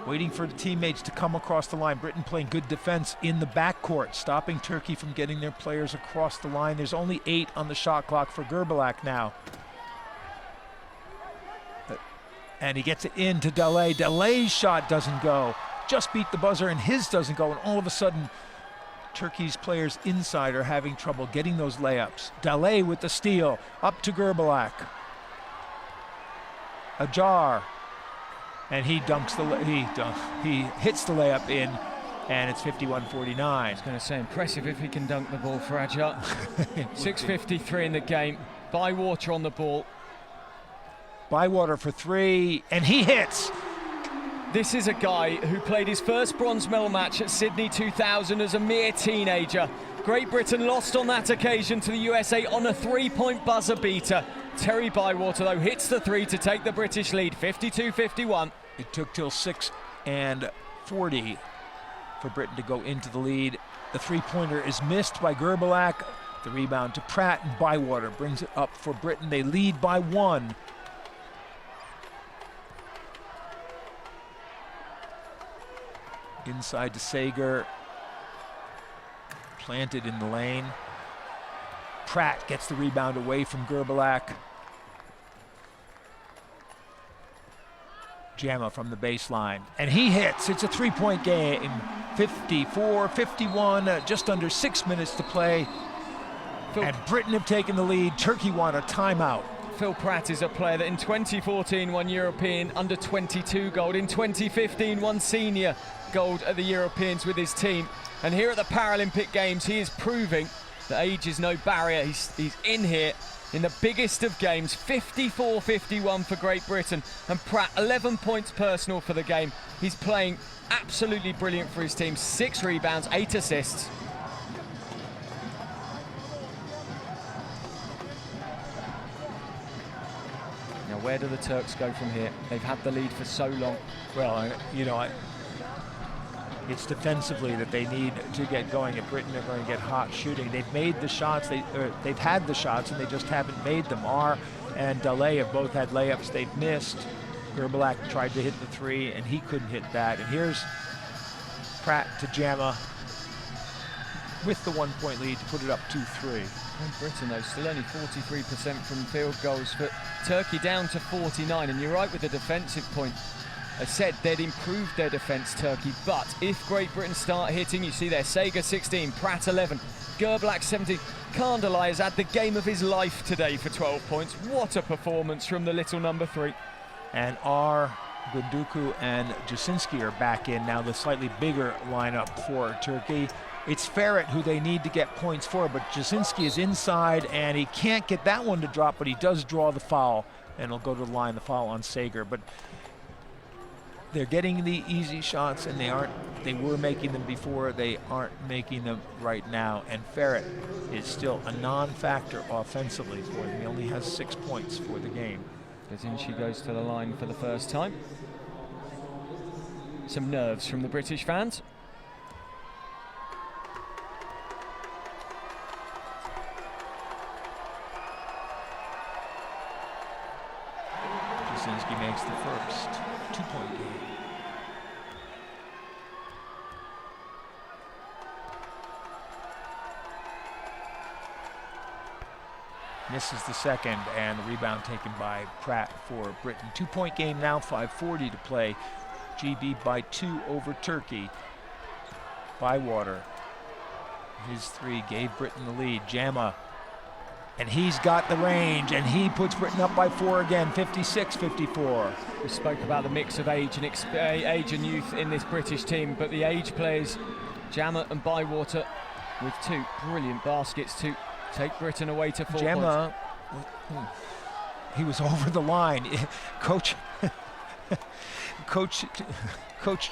Waiting for the teammates to come across the line. Britain playing good defense in the backcourt, stopping Turkey from getting their players across the line. There's only 8 on the shot clock for GURBULAK now. And he gets it into DALAY. DALAY's shot doesn't go. Just beat the buzzer, and his doesn't go. And all of a sudden, Turkey's players inside are having trouble getting those layups. DALAY with the steal, up to GURBULAK. A jar, and he dunks he hits the layup in, and it's 51-49. I was going to say, impressive if he can dunk the ball for Ajar. 6:53 in the game. Bywater on the ball. Bywater for 3, and he hits. This is a guy who played his first bronze medal match at Sydney 2000 as a mere teenager. Great Britain lost on that occasion to the USA on a 3-point buzzer beater. Terry Bywater, though, hits the 3 to take the British lead, 52-51. It took till 6 and 40 for Britain to go into the lead. The 3-pointer is missed by GURBULAK. The rebound to Pratt, and Bywater brings it up for Britain. They lead by 1. Inside to SAGAR. Planted in the lane. Pratt gets the rebound away from GURBULAK. JAMA from the baseline, and he hits. It's a 3-point game. 54-51, just under 6 minutes to play. And Britain have taken the lead. Turkey want a timeout. Phil Pratt is a player that in 2014 won European under-22 gold. In 2015 won senior gold at the Europeans with his team. And here at the Paralympic Games, he is proving that age is no barrier. He's in here in the biggest of games. 54-51 for Great Britain. And Pratt, 11 points personal for the game. He's playing absolutely brilliant for his team. 6 rebounds, 8 assists. Now, where do the Turks go from here? They've had the lead for so long. Well, you know, it's defensively that they need to get going. If Britain are going to get hot shooting, they've made the shots. They've had the shots, and they just haven't made them. R and DALAY have both had layups they've missed. GURBULAK tried to hit the 3, and he couldn't hit that. And here's Pratt to JAMA with the 1-point lead to put it up 2-3. And Britain, though, still only 43% from field goals, but Turkey down to 49. And you're right with the defensive point. I said they'd improved their defence, Turkey, but if Great Britain start hitting, you see there, SAGAR 16, Pratt 11, GURBULAK 17. Kaan has had the game of his life today for 12 points. What a performance from the little number 3. And R, GUNDOGDU and GEZINCI are back in now, the slightly bigger lineup for Turkey. It's Ferit who they need to get points for, but GEZINCI is inside, and he can't get that one to drop, but he does draw the foul, and he'll go to the line, the foul on SAGAR. But they're getting the easy shots, and they were making them before. They aren't making them right now. And Ferit is still a non-factor offensively for them. He only has 6 points for the game. GEZINCI goes to the line for the first time. Some nerves from the British fans. GEZINCI makes the first 2-point game. Misses the second, and the rebound taken by Pratt for Britain. 2-point game now, 5:40 to play. GB by 2 over Turkey. Bywater, his 3 gave Britain the lead. JAMA, and he's got the range, and he puts Britain up by 4 again, 56-54. We spoke about the mix of age and youth in this British team, but the age players, JAMA and Bywater, with 2 brilliant baskets to take Britain away to 4 JAMA, points. He was over the line. Coach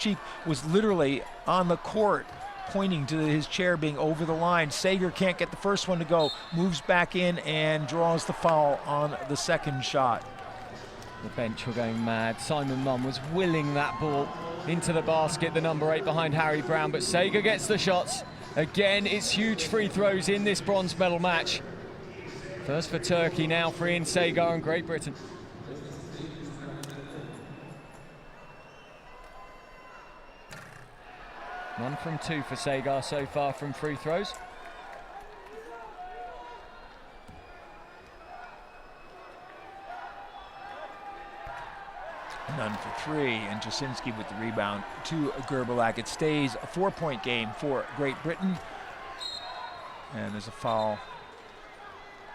Cheek was literally on the court pointing to his chair being over the line. SAGAR can't get the first one to go, moves back in and draws the foul on the second shot. The bench were going mad. Simon MUNN was willing that ball into the basket, the number 8 behind Harry Brown, but SAGAR gets the shots. Again, it's huge free throws in this bronze medal match. First for Turkey, now for Ian, SAGAR and Great Britain. One from 2 for SAGAR so far from free throws. None for 3, and GEZINCI with the rebound to GURBULAK. It stays a 4-point game for Great Britain. And there's a foul,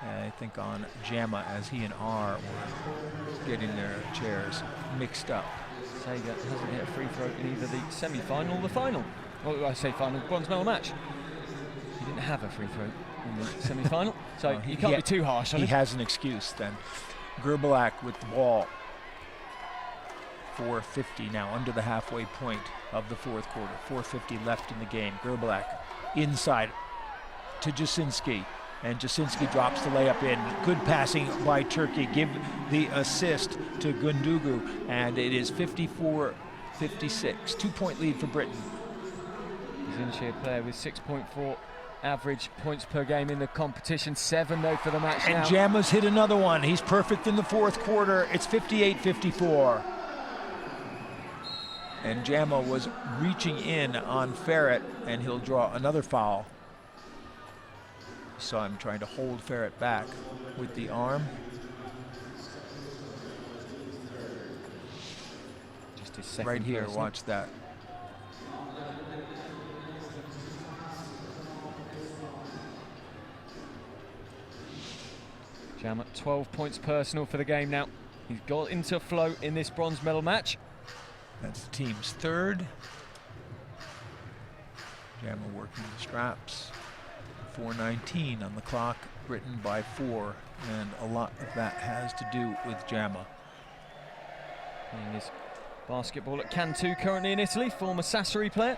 I think, on JAMA as he and R were getting their chairs mixed up. SAGAR hasn't hit a free throw in either the semi-final or the final. Well, I say final, bronze medal match. He didn't have a free throw. in the semi-final. So you can't be too harsh on him. He has an excuse then. GURBULAK with the ball. 4:50 now, under the halfway point of the fourth quarter. 4:50 left in the game. GURBULAK inside to JASINCI, and JASINCI drops the layup in. Good passing by Turkey. Give the assist to GUNDOGDU, and it is 54-56. 2-point lead for Britain. GEZINCI, a player with 6.4 average points per game in the competition. 7 though for the match now. And JAMA's hit another one. He's perfect in the fourth quarter. It's 58-54. And JAMA was reaching in on Ferit, and he'll draw another foul. Saw him trying to hold Ferit back with the arm. Just his second right here, person. watch that. JAMA, 12 points personal for the game now. He's got into flow in this bronze medal match. That's the team's third. JAMA working the straps. 4:19 on the clock, Britain by 4, and a lot of that has to do with JAMA. Playing his basketball at Cantu currently in Italy, former Sassari player.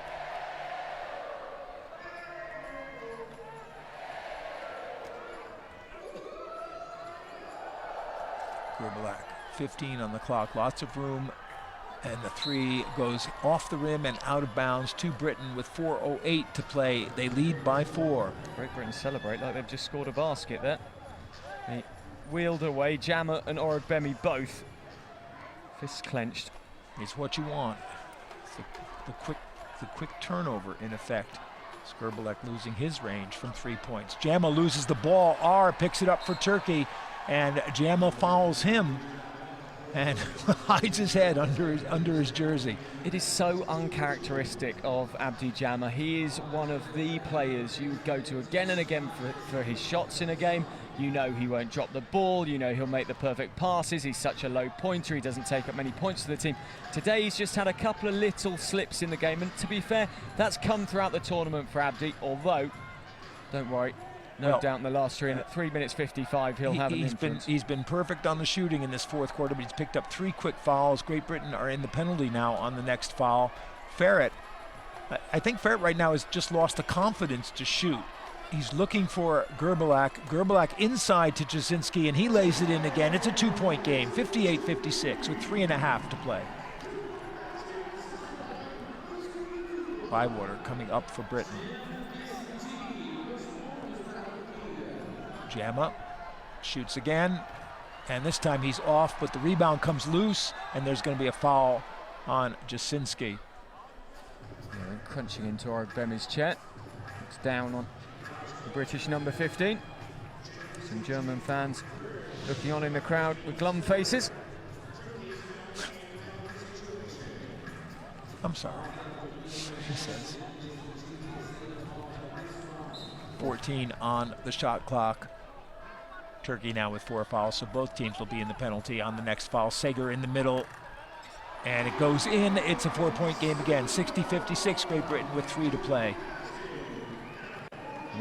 GURBULAK, 15 on the clock, lots of room, and the three goes off the rim and out of bounds to Britain with 4:08 to play. They lead by 4. Great Britain celebrate like they've just scored a basket there. They wheeled away, JAMA and OROGBEMI both. Fists clenched. It's what you want. It's the quick turnover in effect. GURBULAK losing his range from 3 points. JAMA loses the ball. R picks it up for Turkey, and JAMA fouls him and hides his head under his jersey. It is so uncharacteristic of Abdi JAMA. He is one of the players you go to again and again for his shots in a game. You know he won't drop the ball, you know he'll make the perfect passes, he's such a low pointer, he doesn't take up many points for the team. Today he's just had a couple of little slips in the game, and to be fair, that's come throughout the tournament for Abdi, although, don't worry, no doubt in the last 3 minutes 55 he'll have an influence. He's been perfect on the shooting in this fourth quarter, but he's picked up 3 quick fouls. Great Britain are in the penalty now on the next foul. Ferit, I think Ferit right now has just lost the confidence to shoot. He's looking for GURBULAK. GURBULAK inside to JASINCI, and he lays it in again. It's a 2-point game, 58-56 with 3.5 to play. BYWATER coming up for Britain. JAMA shoots again, and this time he's off, but the rebound comes loose, and there's going to be a foul on JASINCI. Yeah, crunching into OROGBEMI's chair. It's down on the British number 15. Some German fans looking on in the crowd with glum faces. I'm sorry, he says. 14 on the shot clock. Turkey now with 4 fouls, so both teams will be in the penalty on the next foul. SAGAR in the middle, and it goes in. It's a 4-point game again, 60-56, Great Britain with 3 to play.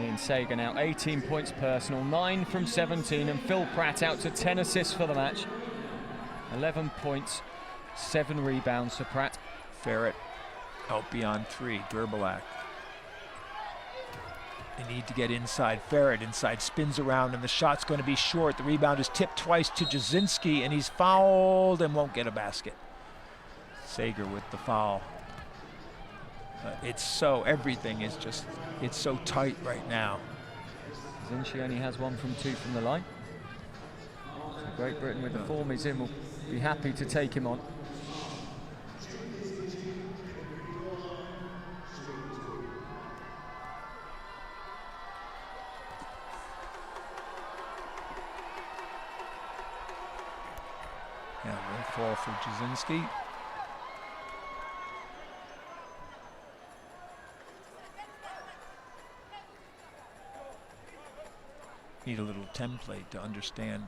Ian SAGAR now 18 points personal, 9 from 17, and Phil Pratt out to 10 assists for the match. 11 points, 7 rebounds for Pratt. Ferit out beyond 3, GURBULAK. They need to get inside. Ferit inside, spins around, and the shot's going to be short. The rebound is tipped twice to JASINCI, and he's fouled and won't get a basket. SAGAR with the foul. Everything is just, it's so tight right now. JASINCI only has 1 from 2 from the line. So Great Britain, with the form he's in, will be happy to take him on. Yeah, no fall for JASINCI. Need a little template to understand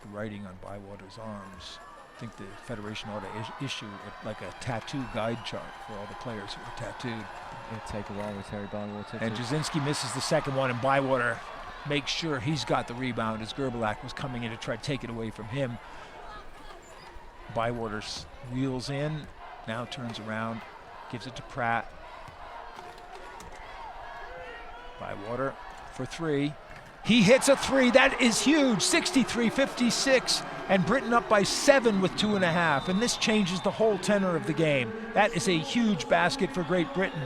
the writing on BYWATER's arms. I think the Federation ought to issue like a tattoo guide chart for all the players who are tattooed. It'll take a while with Terry BYWATER. And JASINCI misses the second one, and BYWATER make sure he's got the rebound as GURBULAK was coming in to try to take it away from him. Bywater wheels in, now turns around, gives it to Pratt. Bywater for three. He hits a three, that is huge, 63-56, and Britain up by 7 with 2.5, and this changes the whole tenor of the game. That is a huge basket for Great Britain.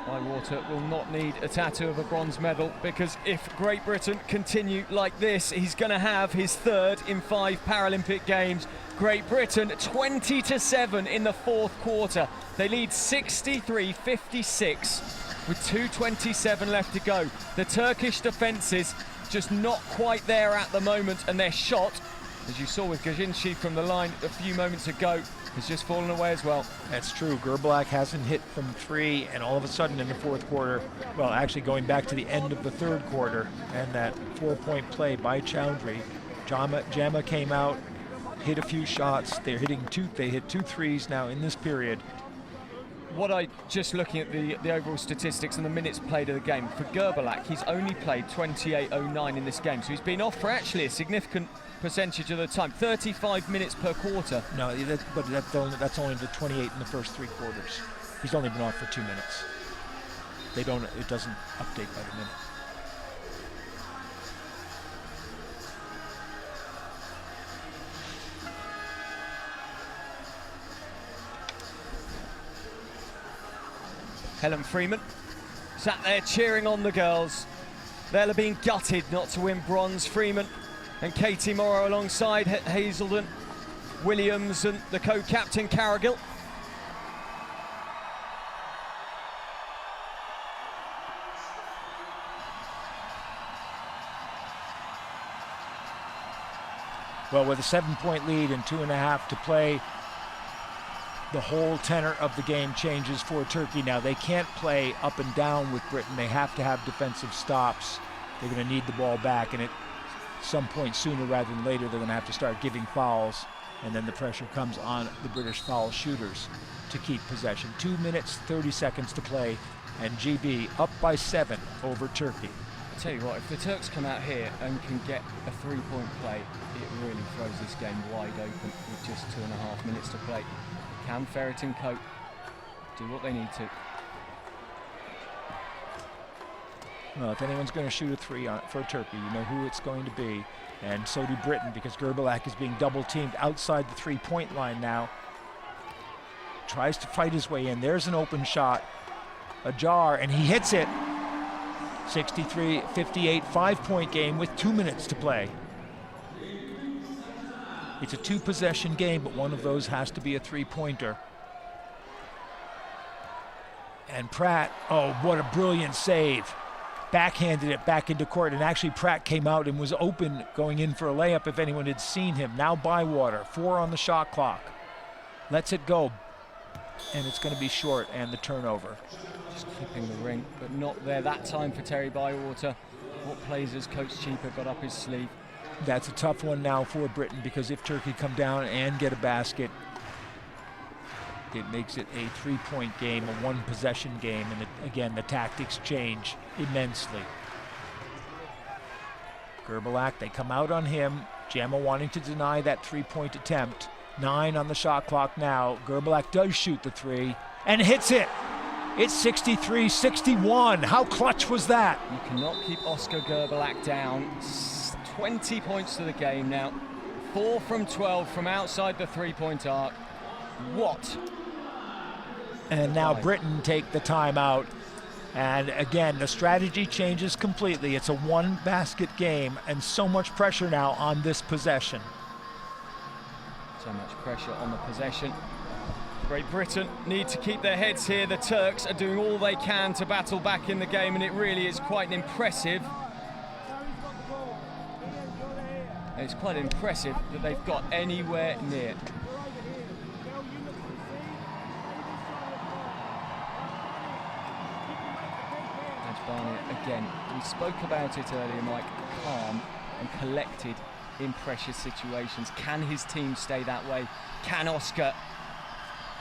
Bywater will not need a tattoo of a bronze medal, because if Great Britain continue like this, he's going to have his 3rd in 5 Paralympic Games. Great Britain 20-7 in the 4th quarter. They lead 63-56 with 2:27 left to go. The Turkish defences just not quite there at the moment, and their shot, as you saw with GEZINCI from the line a few moments ago, has just fallen away as well. That's true. GURBULAK hasn't hit from 3, and all of a sudden in the 4th quarter, well, actually going back to the end of the 3rd quarter, and that 4-point play by CHOUDHRY, JAMA came out, hit a few shots. They hit 2 threes now in this period. Just looking at the overall statistics and the minutes played of the game, for GURBULAK, he's only played 28:09 in this game, so he's been off for actually a significant percentage of the time, 35 minutes per quarter. No, but that's only the 28 in the first 3 quarters. He's only been off for 2 minutes. It doesn't update by the minute. Helen Freeman sat there cheering on the girls. They'll have been gutted not to win bronze. Freeman and Katie Morrow alongside Hazelden, Williams and the co-captain Carrigill. Well, with a 7-point lead and 2.5 to play, the whole tenor of the game changes for Turkey now. They can't play up and down with Britain. They have to have defensive stops. They're going to need the ball back, and at some point sooner rather than later, they're going to have to start giving fouls, and then the pressure comes on the British foul shooters to keep possession. 2 minutes, 30 seconds to play, and GB up by 7 over Turkey. I'll tell you what, if the Turks come out here and can get a 3-point play, it really throws this game wide open with just 2.5 minutes to play. Can Ferit and Co do what they need to? Well, if anyone's going to shoot a 3 for Turkey, you know who it's going to be, and so do Britain, because GURBULAK is being double-teamed outside the 3-point line now. Tries to fight his way in. There's an open shot, Ajar, and he hits it. 63-58, 5-point game with 2 minutes to play. It's a 2-possession game, but one of those has to be a 3-pointer. And Pratt, oh, what a brilliant save. Backhanded it back into court, and actually Pratt came out and was open going in for a layup if anyone had seen him. Now Bywater, 4 on the shot clock. Lets it go, and it's going to be short, and the turnover. Just clipping the ring, but not there that time for Terry Bywater. What plays has Coach Cheaper got up his sleeve? That's a tough one now for Britain, because if Turkey come down and get a basket, it makes it a 3-point game, a 1-possession game, and again, the tactics change immensely. GURBULAK, they come out on him. JAMA wanting to deny that 3-point attempt. 9 on the shot clock now. GURBULAK does shoot the 3 and hits it. It's 63-61. How clutch was that? You cannot keep Ozgur GURBULAK down. 20 points to the game now. 4 from 12 from outside the 3-point arc. What? And now Britain take the timeout. And again, the strategy changes completely. It's a 1-basket game, and so much pressure now on this possession. So much pressure on the possession. Great Britain need to keep their heads here. The Turks are doing all they can to battle back in the game, and it really is quite impressive. It's quite impressive that they've got anywhere near. Again, we spoke about it earlier, Mike, calm and collected in pressure situations. Can his team stay that way? Can Ozgur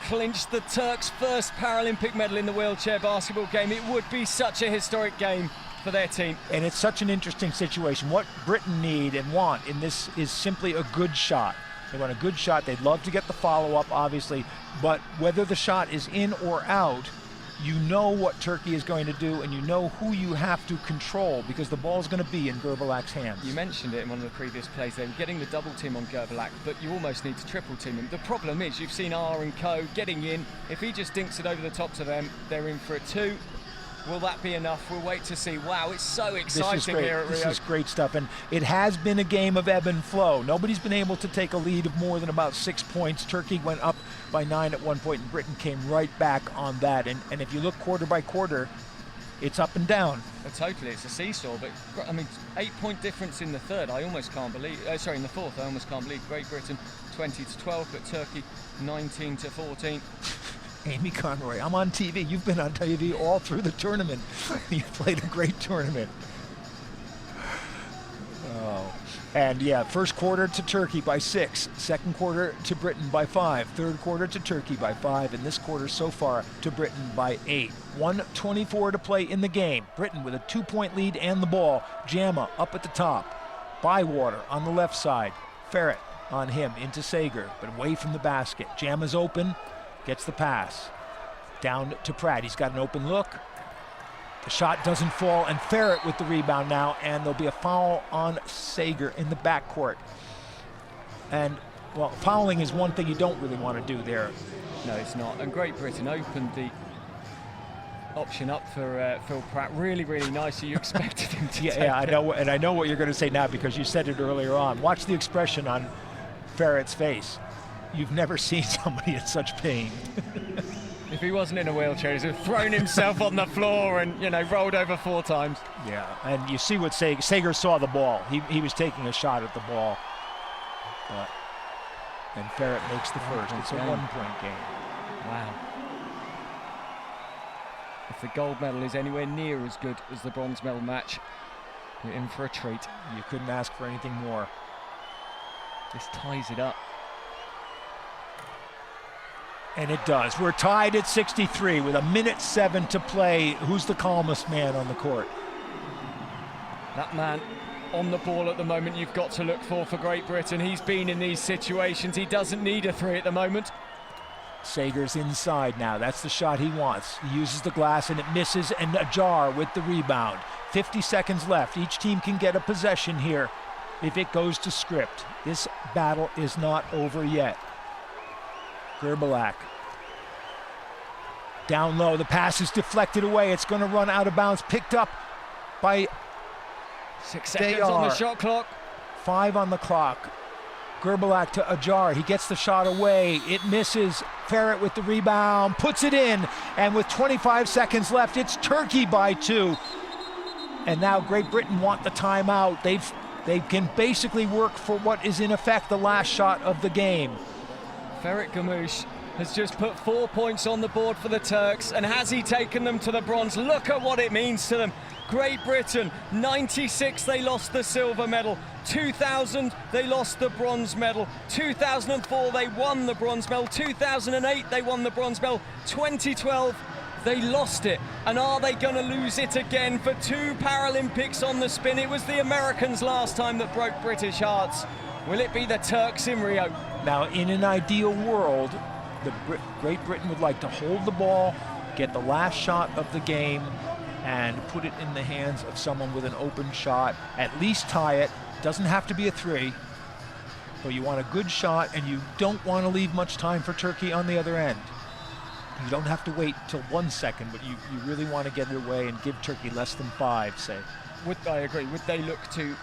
clinch the Turks' first Paralympic medal in the wheelchair basketball game? It would be such a historic game for their team. And it's such an interesting situation. What Britain need and want in this is simply a good shot. They want a good shot. They'd love to get the follow-up, obviously, but whether the shot is in or out, you know what Turkey is going to do, and you know who you have to control, because the ball is going to be in GURBULAK's hands. You mentioned it in one of the previous plays. They were getting the double team on GURBULAK, but you almost need to triple team him. The problem is you've seen R and Co getting in. If he just dinks it over the top to them, they're in for a 2. Will that be enough? We'll wait to see. Wow, it's so exciting here at Rio. This is great stuff, and it has been a game of ebb and flow. Nobody's been able to take a lead of more than about 6 points. Turkey went up by 9 at one point, and Britain came right back on that. And if you look quarter by quarter, it's up and down. Totally, it's a seesaw, but I mean, 8-point difference in the third. I almost can't believe. Sorry, in the fourth, I almost can't believe. Great Britain 20-12, but Turkey 19-14. Amy Conroy, I'm on TV. You've been on TV all through the tournament. You played a great tournament. Oh. And yeah, first quarter to Turkey by 6, second quarter to Britain by 5, third quarter to Turkey by 5, and this quarter so far to Britain by 8. 1:24 to play in the game. Britain with a 2-point lead and the ball. JAMA up at the top. BYWATER on the left side. Ferit on him into SAGAR, but away from the basket. JAMA's open. Gets the pass. Down to Pratt. He's got an open look. The shot doesn't fall, and Ferit with the rebound now, and there'll be a foul on SAGAR in the backcourt. And, well, fouling is one thing you don't really want to do there. No, it's not. And Great Britain opened the option up for Phil Pratt really, really nicely. You expected him to take I know, and I know what you're going to say now because you said it earlier on. Watch the expression on Ferit's face. You've never seen somebody in such pain. If he wasn't in a wheelchair, he'd have thrown himself on the floor and, you know, rolled over 4 times. Yeah, and you see what SAGAR saw the ball. He was taking a shot at the ball. And Ferit makes the first. It's a 1-point game. Wow. If the gold medal is anywhere near as good as the bronze medal match, you're in for a treat. You couldn't ask for anything more. This ties it up. And it does. We're tied at 63 with 1:07 to play. Who's the calmest man on the court? That man on the ball at the moment you've got to look for Great Britain. He's been in these situations. He doesn't need a 3 at the moment. SAGAR's inside now. That's the shot he wants. He uses the glass and it misses, and Ajar with the rebound. 50 seconds left. Each team can get a possession here if it goes to script. This battle is not over yet. GURBULAK. Down low, the pass is deflected away. It's going to run out of bounds. Picked up by 6 seconds on the shot clock. 5 on the clock. GURBULAK to Ajar. He gets the shot away. It misses. Ferit with the rebound. Puts it in. And with 25 seconds left, it's Turkey by 2. And now Great Britain want the timeout. They can basically work for what is in effect the last shot of the game. Ferit GUMUS has just put 4 points on the board for the Turks, and has he taken them to the bronze? Look at what it means to them. Great Britain, 96 they lost the silver medal, 2000 they lost the bronze medal, 2004 they won the bronze medal, 2008 they won the bronze medal, 2012 they lost it. And are they going to lose it again for 2 Paralympics on the spin? It was the Americans last time that broke British hearts. Will it be the Turks in Rio? Now, in an ideal world, Great Britain would like to hold the ball, get the last shot of the game, and put it in the hands of someone with an open shot, at least tie it. Doesn't have to be a 3, but you want a good shot, and you don't want to leave much time for Turkey on the other end. You don't have to wait till 1 second, but you really want to get it away and give Turkey less than 5, say. I agree. Would they look to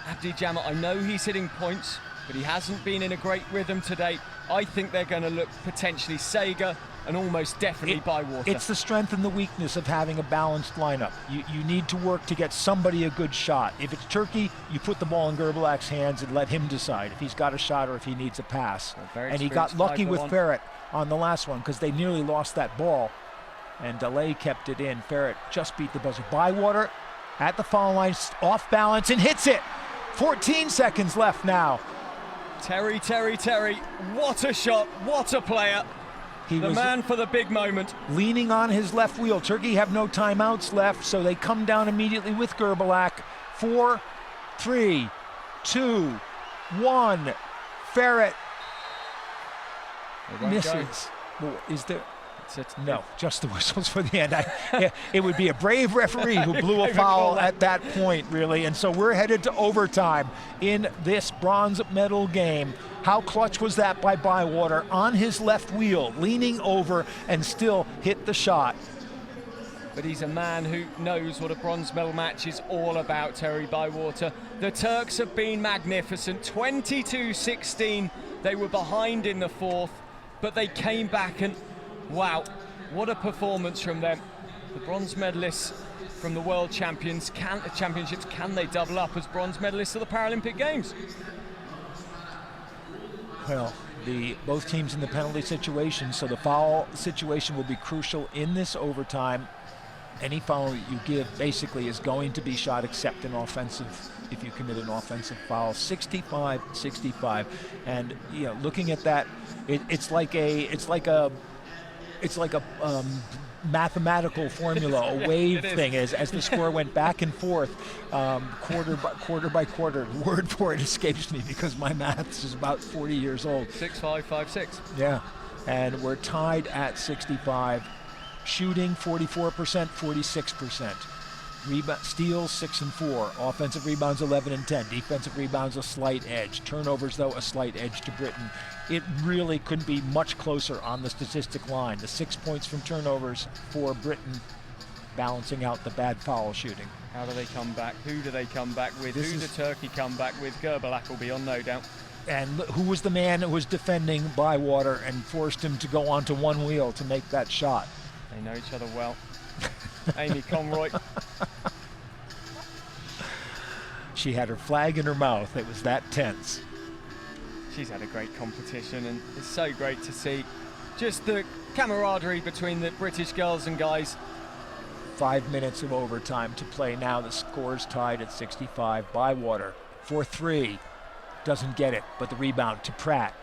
Abdi JAMA? I know he's hitting points, but he hasn't been in a great rhythm today. I think they're going to look potentially SAGAR and almost definitely BYWATER. It's the strength and the weakness of having a balanced lineup. You need to work to get somebody a good shot. If it's Turkey, you put the ball in GURBULAK's hands and let him decide if he's got a shot or if he needs a pass. And he got lucky with Ferit on the last one because they nearly lost that ball. And DALAY kept it in. Ferit just beat the buzzer. BYWATER at the foul line, off balance, and hits it. 14 seconds left now. Terry, what a shot, what a player. The man for the big moment. Leaning on his left wheel. Turkey have no timeouts left, so they come down immediately with GURBULAK. 4, 3, 2, 1. Ferit misses. Well, is there? No, just the whistles for the end. It would be a brave referee who blew a foul at that point, really. And so we're headed to overtime in this bronze medal game. How clutch was that by Bywater on his left wheel, leaning over and still hit the shot. But he's a man who knows what a bronze medal match is all about, Terry Bywater. The Turks have been magnificent. 22-16, they were behind in the fourth, but they came back and wow, what a performance from them. The bronze medalists from the World Championships, can they double up as bronze medalists of the Paralympic Games? Well, both teams in the penalty situation, so the foul situation will be crucial in this overtime. Any foul you give basically is going to be shot except an offensive, if you commit an offensive foul. 65-65, and you know, looking at that, it's like a mathematical formula, a wave thing, as the score went back and forth, quarter by quarter. The word for it escapes me because my maths is about 40 years old. 6-5, 5-6. Yeah, and we're tied at 65. Shooting 44%, 46%. Steals 6 and 4. Offensive rebounds 11 and 10. Defensive rebounds a slight edge. Turnovers, though, a slight edge to Britain. It really couldn't be much closer on the statistic line. The 6 points from turnovers for Britain, balancing out the bad foul shooting. How do they come back? Who do they come back with? Who does Turkey come back with? GURBULAK will be on, no doubt. And who was the man who was defending Bywater and forced him to go onto one wheel to make that shot? They know each other well. Amy Conroy. She had her flag in her mouth. It was that tense. She's had a great competition, and it's so great to see just the camaraderie between the British girls and guys. 5 minutes of overtime to play now. The score's tied at 65. Bywater for 3. Doesn't get it, but the rebound to Pratt.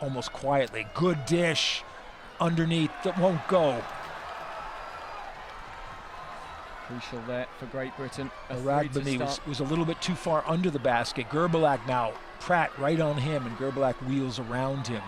Almost quietly. Good dish. Underneath, that won't go. Crucial there for Great Britain. OROGBEMI was a little bit too far under the basket. GURBULAK now, Pratt right on him, and GURBULAK wheels around him.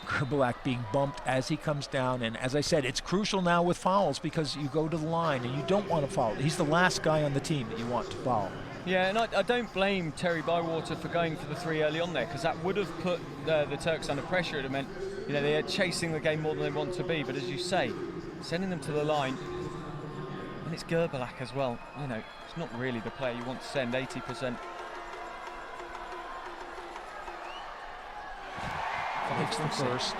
GURBULAK being bumped as he comes down, and as I said, it's crucial now with fouls because you go to the line and you don't want to foul. He's the last guy on the team that you want to foul. Yeah, and I don't blame Terry Bywater for going for the 3 early on there, because that would have put the Turks under pressure. It meant, you know, they are chasing the game more than they want to be. But as you say, sending them to the line, and it's GURBULAK as well. You know, it's not really the player you want to send. 80%. Makes the first.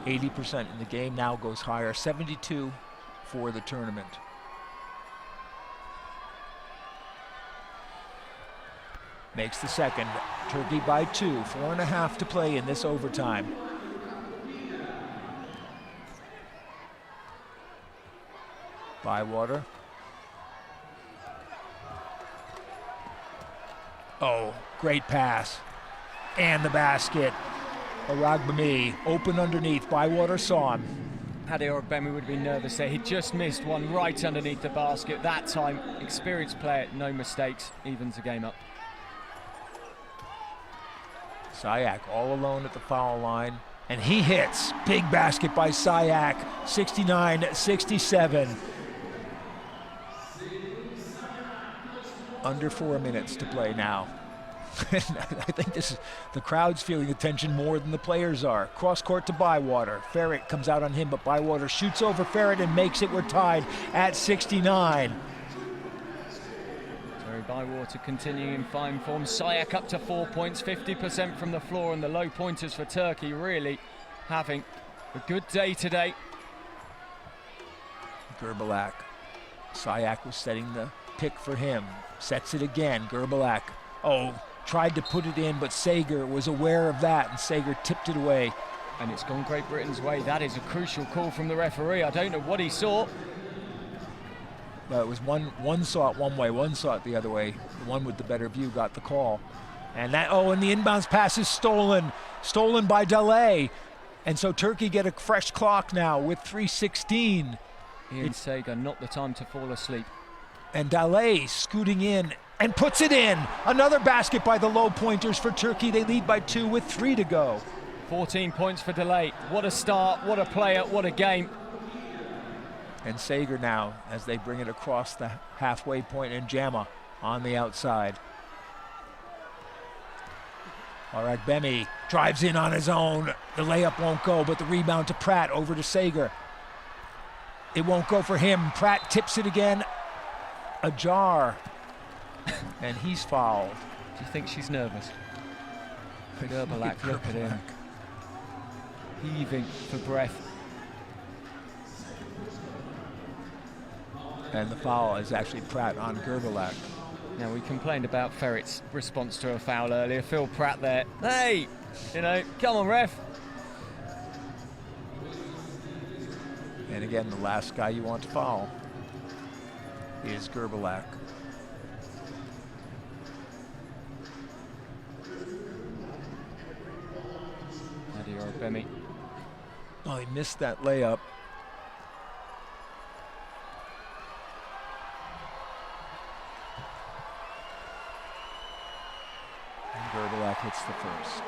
80% in the game now goes higher. 72 for the tournament. Makes the second. Turkey by 2. 4.5 to play in this overtime. Bywater. Oh, great pass. And the basket. OROGBEMI open underneath. Bywater saw him. Paddy OROGBEMI would have been nervous there. He just missed one right underneath the basket. That time, experienced player, no mistakes, evens the game up. SAYAK all alone at the foul line, and he hits. Big basket by SAYAK, 69-67. Under 4 minutes to play now. I think the crowd's feeling the tension more than the players are. Cross court to Bywater. Ferit comes out on him, but Bywater shoots over Ferit and makes it. We're tied at 69. Bywater continuing in fine form. SAYAK up to 4 points, 50% from the floor, and the low pointers for Turkey really having a good day today. GURBULAK. SAYAK was setting the pick for him. Sets it again. GURBULAK. Oh, tried to put it in, but SAGAR was aware of that, and SAGAR tipped it away. And it's gone Great Britain's way. That is a crucial call from the referee. I don't know what he saw. It was one saw it one way, one saw it the other way. The one with the better view got the call. And and the inbounds pass is stolen by DALAY. And so Turkey get a fresh clock now with 3:16. Ian SAGAR, not the time to fall asleep. And DALAY scooting in and puts it in. Another basket by the low pointers for Turkey. They lead by 2 with 3 to go. 14 points for DALAY. What a start, what a player, what a game. And SAGAR now as they bring it across the halfway point, and JAMA on the outside. OROGBEMI drives in on his own. The layup won't go, but the rebound to PRATT over to SAGAR. It won't go for him. PRATT tips it again. Ajar. And he's fouled. Do you think she's nervous? GURBULAK, look at him. Heaving for breath. And the foul is actually PRATT on GURBULAK. Now, we complained about Ferit's response to a foul earlier. Phil Pratt there. Hey, come on, ref. And again, the last guy you want to foul is GURBULAK. OROGBEMI. Oh, he missed that layup. And GURBULAK hits the first.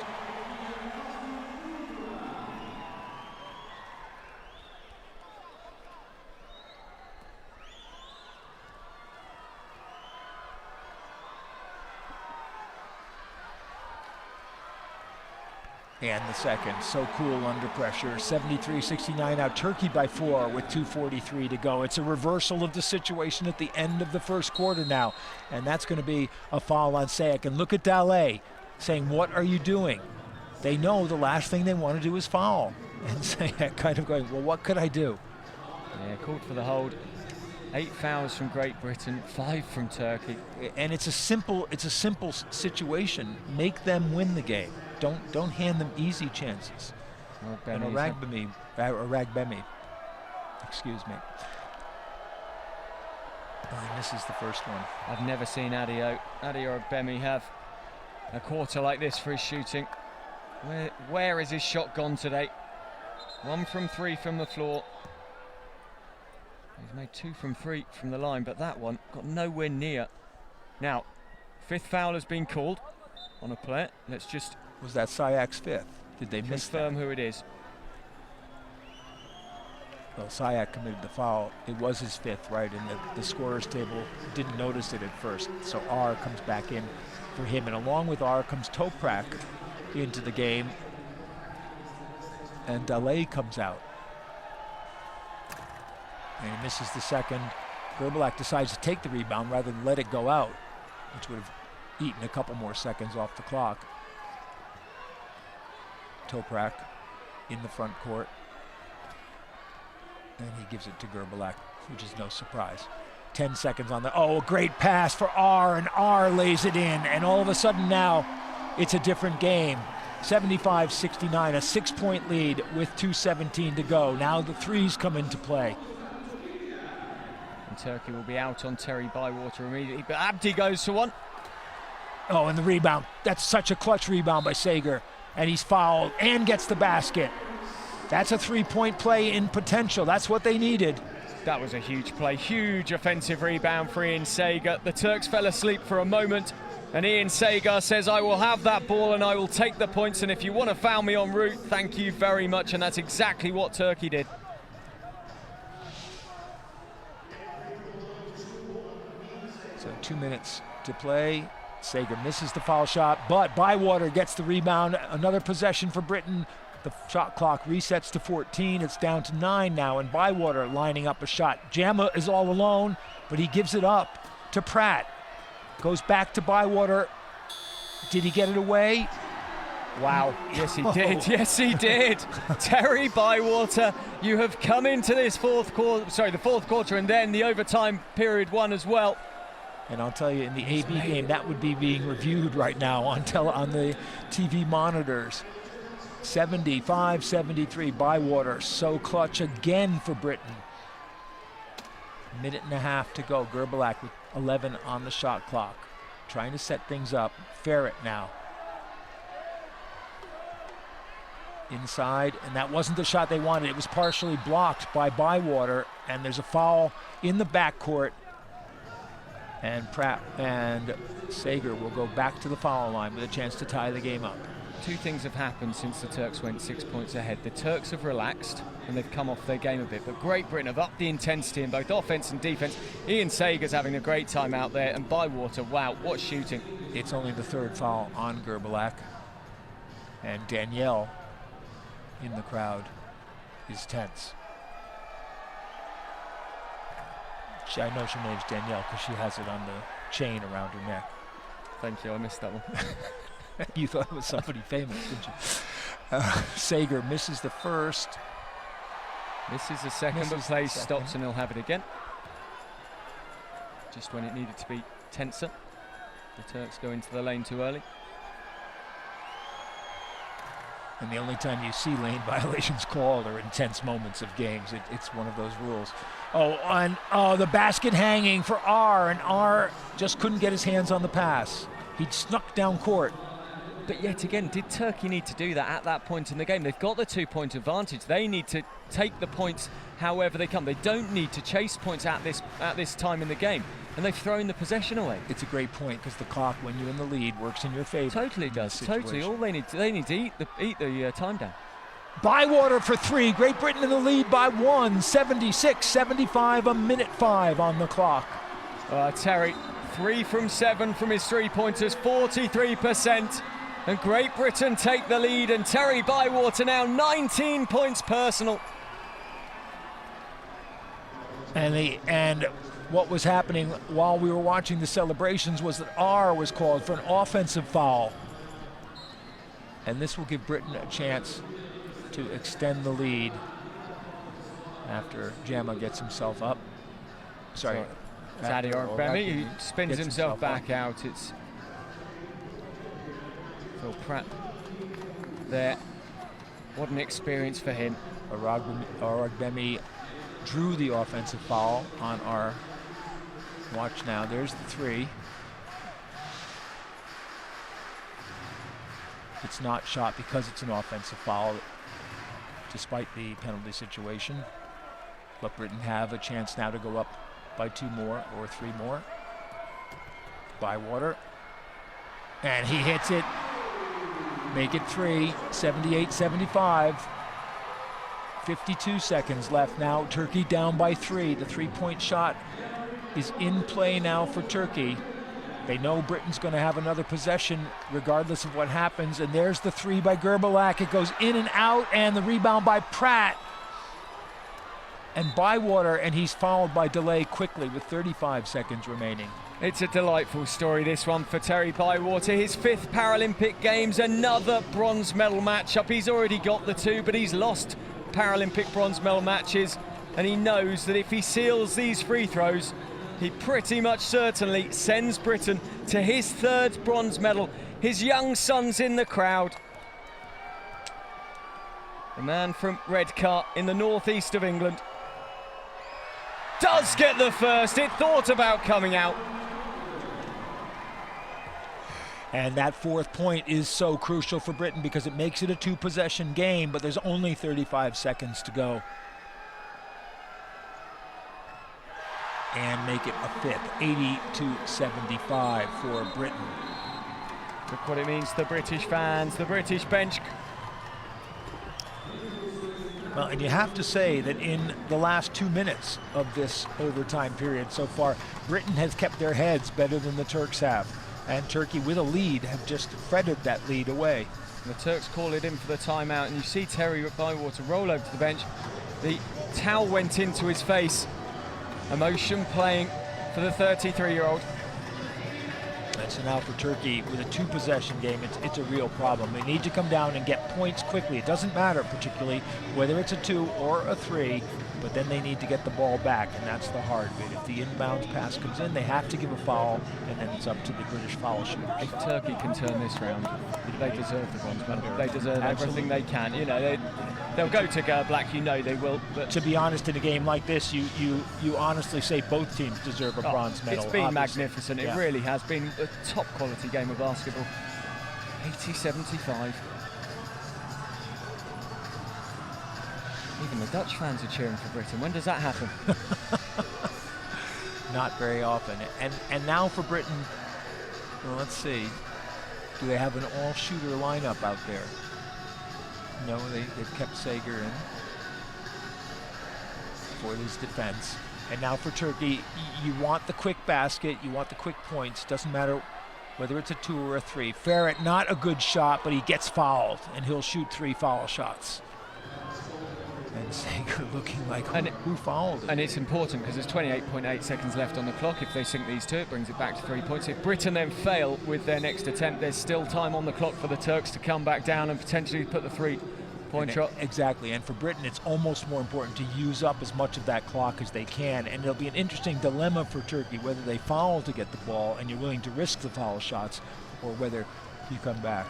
And the second, so cool under pressure. 73-69 now, Turkey by 4 with 2:43 to go. It's a reversal of the situation at the end of the first quarter now. And that's going to be a foul on SAYAK. And look at DALAY saying, what are you doing? They know the last thing they want to do is foul. And SAYAK kind of going, well, what could I do? Yeah, called for the hold. 8 fouls from Great Britain, 5 from Turkey. And it's a simple situation. Make them win the game. Don't hand them easy chances. And OROGBEMI, excuse me. Oh, he misses the first one. I've never seen Adi OROGBEMI have a quarter like this for his shooting. Where is his shot gone today? 1 from 3 from the floor. He's made 2 from 3 from the line, but that one got nowhere near. Now, 5th foul has been called on a player. Let's just... Was that SAYAK's 5th? Did they miss that? Confirm who it is. Well, SAYAK committed the foul. It was his 5th, right? And the scorer's table didn't notice it at first. So R comes back in for him. And along with R comes TOPRAK into the game. And DALAY comes out. And he misses the second. GURBULAK decides to take the rebound rather than let it go out, which would have eaten a couple more seconds off the clock. TOPRAK in the front court. And he gives it to GURBULAK, which is no surprise. 10 seconds on the, a great pass for R, and R lays it in. And all of a sudden now, it's a different game. 75-69, a 6-point lead with 2:17 to go. Now the threes come into play. And Turkey will be out on Terry Bywater immediately, but Abdi goes for one. Oh, and the rebound. That's such a clutch rebound by SAGAR. And he's fouled and gets the basket. That's a 3-point play in potential. That's what they needed. That was a huge play, huge offensive rebound for Ian SAGAR. The Turks fell asleep for a moment, and Ian SAGAR says, I will have that ball and I will take the points, and if you want to foul me en route, thank you very much. And that's exactly what Turkey did. So 2 minutes to play. SAGAR misses the foul shot, but Bywater gets the rebound. Another possession for Britain. The shot clock resets to 14. It's down to 9 now, and Bywater lining up a shot. JAMA is all alone, but he gives it up to PRATT. Goes back to Bywater. Did he get it away? Wow. Yes, he did. Yes, he did. Terry Bywater, you have come into this the fourth quarter, and then the overtime period 1 as well. And I'll tell you, in the AB game, that would be being reviewed right now on the TV monitors. 75-73, Bywater, so clutch again for Britain. Minute and a half to go. GURBULAK with 11 on the shot clock. trying to set things up. Ferit now. Inside, and that wasn't the shot they wanted. It was partially blocked by BYWATER, and there's a foul in the backcourt. And Pratt and SAGAR will go back to the foul line with a chance to tie the game up. Two things have happened since the Turks went 6 points ahead. The Turks have relaxed and they've come off their game a bit, but Great Britain have upped the intensity in both offense and defense. Ian Sager's having a great time out there, and BYWATER, wow, what shooting. It's only the third foul on GURBULAK, and Danielle in the crowd is tense. I know her name's Danielle because she has it on the chain around her neck. Thank you, I missed that one. You thought it was somebody famous, didn't you? SAGAR misses the first. Misses the second, but plays stops, and he'll have it again. Just when it needed to be tenser. The Turks go into the lane too early. And the only time you see lane violations called are intense moments of games. It's one of those rules. Oh, the basket hanging for R, and R just couldn't get his hands on the pass. He'd snuck down court. But yet again, did Turkey need to do that at that point in the game? They've got the 2-point advantage. They need to take the points however they come. They don't need to chase points at this time in the game. And they've thrown the possession away. It's a great point, because the clock, when you're in the lead, works in your favor. Totally does. Totally. All they need to eat the time down. BYWATER for three. Great Britain in the lead by 1. 76-75, a minute 5 on the clock. Terry, 3 from 7 from his 3-pointers, 43%. And Great Britain take the lead, and Terry BYWATER now 19 points personal. And what was happening while we were watching the celebrations was that R was called for an offensive foul. And this will give Britain a chance to extend the lead after JAMA gets himself up. Sorry. It's OROGBEMI who spins himself back out. It's Phil Pratt there. What an experience for him. OROGBEMI drew the offensive foul on our watch now. There's the 3. It's not shot because it's an offensive foul, despite the penalty situation. But Britain have a chance now to go up by 2 more or 3 more. BYWATER. And he hits it. Make it 3, 78-75. 52 seconds left now. Turkey down by 3. The 3-point shot is in play now for Turkey. They know Britain's going to have another possession regardless of what happens. And there's the 3 by GURBULAK. It goes in and out, and the rebound by Pratt. And BYWATER, and he's followed by DALAY quickly with 35 seconds remaining. It's a delightful story, this one, for Terry BYWATER. His 5th Paralympic Games, another bronze medal matchup. He's already got the 2, but he's lost Paralympic bronze medal matches, and he knows that if he seals these free throws, he pretty much certainly sends Britain to his 3rd bronze medal. His young son's in the crowd. The man from Redcar in the northeast of England does get the first. It thought about coming out. And that 4th point is so crucial for Britain because it makes it a 2-possession game, but there's only 35 seconds to go. And make it a 5th, 80-75 for Britain. Look what it means to the British fans, the British bench. Well, and you have to say that in the last 2 minutes of this overtime period so far, Britain has kept their heads better than the Turks have. And Turkey, with a lead, have just fretted that lead away. And the Turks call it in for the timeout, and you see Terry BYWATER roll over to the bench. The towel went into his face. Emotion playing for the 33-year-old. And so now for Turkey, with a 2-possession game, it's a real problem. They need to come down and get points quickly. It doesn't matter particularly whether it's a 2 or a 3, but then they need to get the ball back, and that's the hard bit. If the inbounds pass comes in, they have to give a foul, and then it's up to the British foul shooters. If Turkey can turn this round, they deserve the bronze medal. They deserve everything they can. You know, they'll go to GURBULAK, you know they will. But to be honest, in a game like this, you honestly say both teams deserve a bronze medal. It's been magnificent. It really has been. top quality game of basketball. 80-75. Even the Dutch fans are cheering for Britain. When does that happen? Not very often. And now for Britain, well, let's see. Do they have an all-shooter lineup out there? No, they've kept SAGAR in for his defense. And now for Turkey, you want the quick basket, you want the quick points. Doesn't matter whether it's a 2 or a 3. Ferit, not a good shot, but he gets fouled, and he'll shoot 3 foul shots. And SAGAR looking like, who fouled him? And it's important because there's 28.8 seconds left on the clock. If they sink these 2, it brings it back to 3 points. If Britain then fail with their next attempt, there's still time on the clock for the Turks to come back down and potentially put the 3-point shot. Exactly, and for Britain, it's almost more important to use up as much of that clock as they can. And it'll be an interesting dilemma for Turkey, whether they foul to get the ball and you're willing to risk the foul shots, or whether you come back.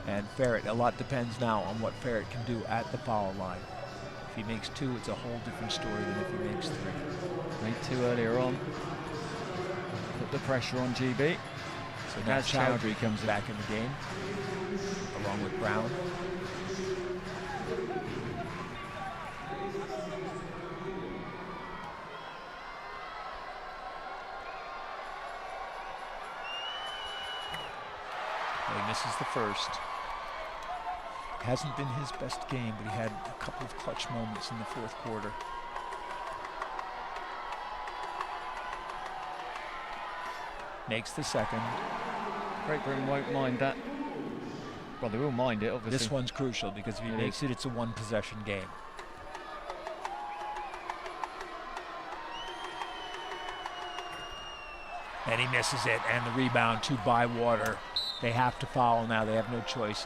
And Ferit, a lot depends now on what Ferit can do at the foul line. If he makes 2, it's a whole different story than if he makes 3. Made 2 earlier on. Put the pressure on GB. So now CHOUDHRY comes back in the game, along with Brown. He misses the first. Hasn't been his best game, but he had a couple of clutch moments in the 4th quarter. Makes the second. Great Britain won't mind that. Well, they will mind it, obviously. This one's crucial because if he makes it, it's a 1-possession game. And he misses it, and the rebound to BYWATER. They have to foul now. They have no choice.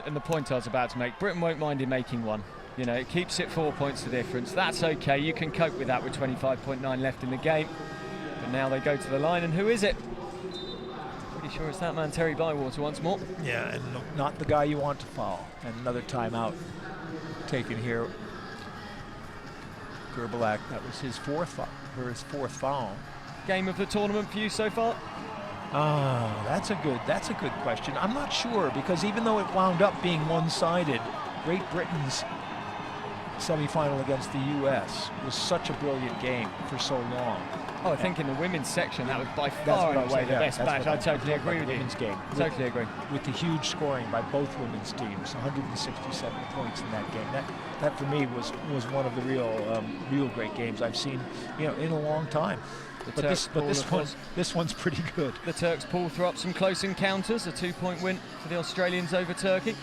And the point I was about to make, Britain won't mind him making 1. You know, it keeps it 4 points the difference. That's okay. You can cope with that with 25.9 left in the game. But now they go to the line, and who is it? Pretty sure it's that man, Terry BYWATER, once more. Yeah, and not the guy you want to foul. And another timeout taken here. GURBULAK, that was his 4th foul. Game of the tournament for you so far? Oh, that's a good question. I'm not sure, because even though it wound up being one-sided, Great Britain's semi-final against the US was such a brilliant game for so long. Oh, I think in the women's section that was by far and away the best match. I totally agree with you. Women's game. Totally agree. With the huge scoring by both women's teams, 167 points in that game. That for me was one of the real great games I've seen, in a long time. But this one's pretty good. The Turks pull through up some close encounters. A 2-point win for the Australians over Turkey.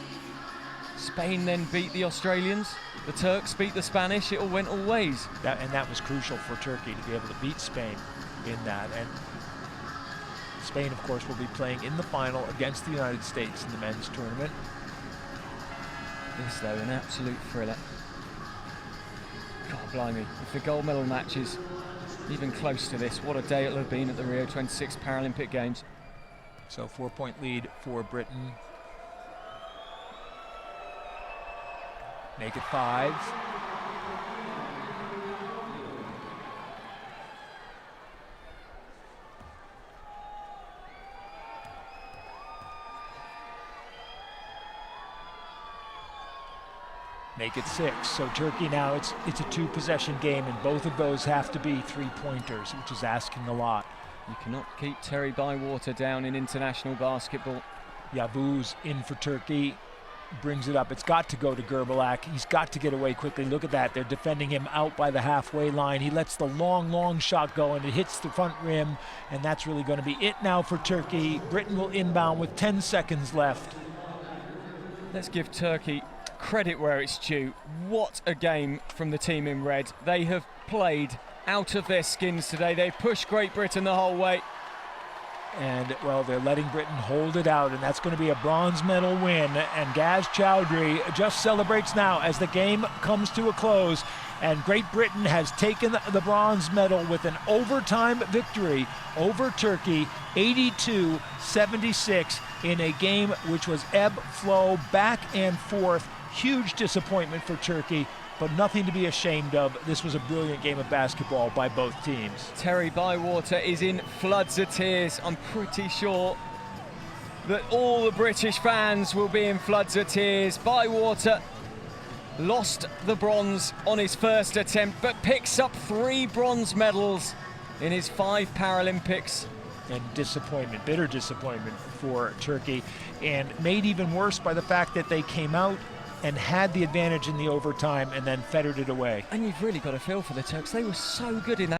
Spain then beat the Australians. The Turks beat the Spanish. It all went all ways. And that was crucial for Turkey to be able to beat Spain in that. And Spain, of course, will be playing in the final against the United States in the men's tournament. This, though, an absolute thriller. God blimey. If the gold medal match is even close to this, what a day it'll have been at the Rio 26 Paralympic Games. So 4-point lead for Britain. Make it 5. Make it 6. So Turkey now, it's a 2-possession game, and both of those have to be 3-pointers, which is asking a lot. You cannot keep Terry BYWATER down in international basketball. YAVUZ in for Turkey, brings it up. It's got to go to GURBULAK. He's got to get away quickly. Look at that. They're defending him out by the halfway line. He lets the long shot go, and it hits the front rim, and that's really going to be it now for Turkey. Britain will inbound with 10 seconds left. Let's give Turkey credit where it's due. What a game from the team in red. They have played out of their skins today. They pushed Great Britain the whole way. And, well, they're letting Britain hold it out, and that's going to be a bronze medal win. And Gaz CHOUDHRY just celebrates now as the game comes to a close. And Great Britain has taken the bronze medal with an overtime victory over Turkey, 82-76, in a game which was ebb, flow, back and forth. Huge disappointment for Turkey, but nothing to be ashamed of. This was a brilliant game of basketball by both teams. Terry Bywater is in floods of tears. I'm pretty sure that all the British fans will be in floods of tears. Bywater lost the bronze on his first attempt, but picks up 3 bronze medals in his 5 Paralympics. And disappointment, bitter disappointment for Turkey, and made even worse by the fact that they came out and had the advantage in the overtime and then fettered it away. And you've really got to feel for the Turks. They were so good in that.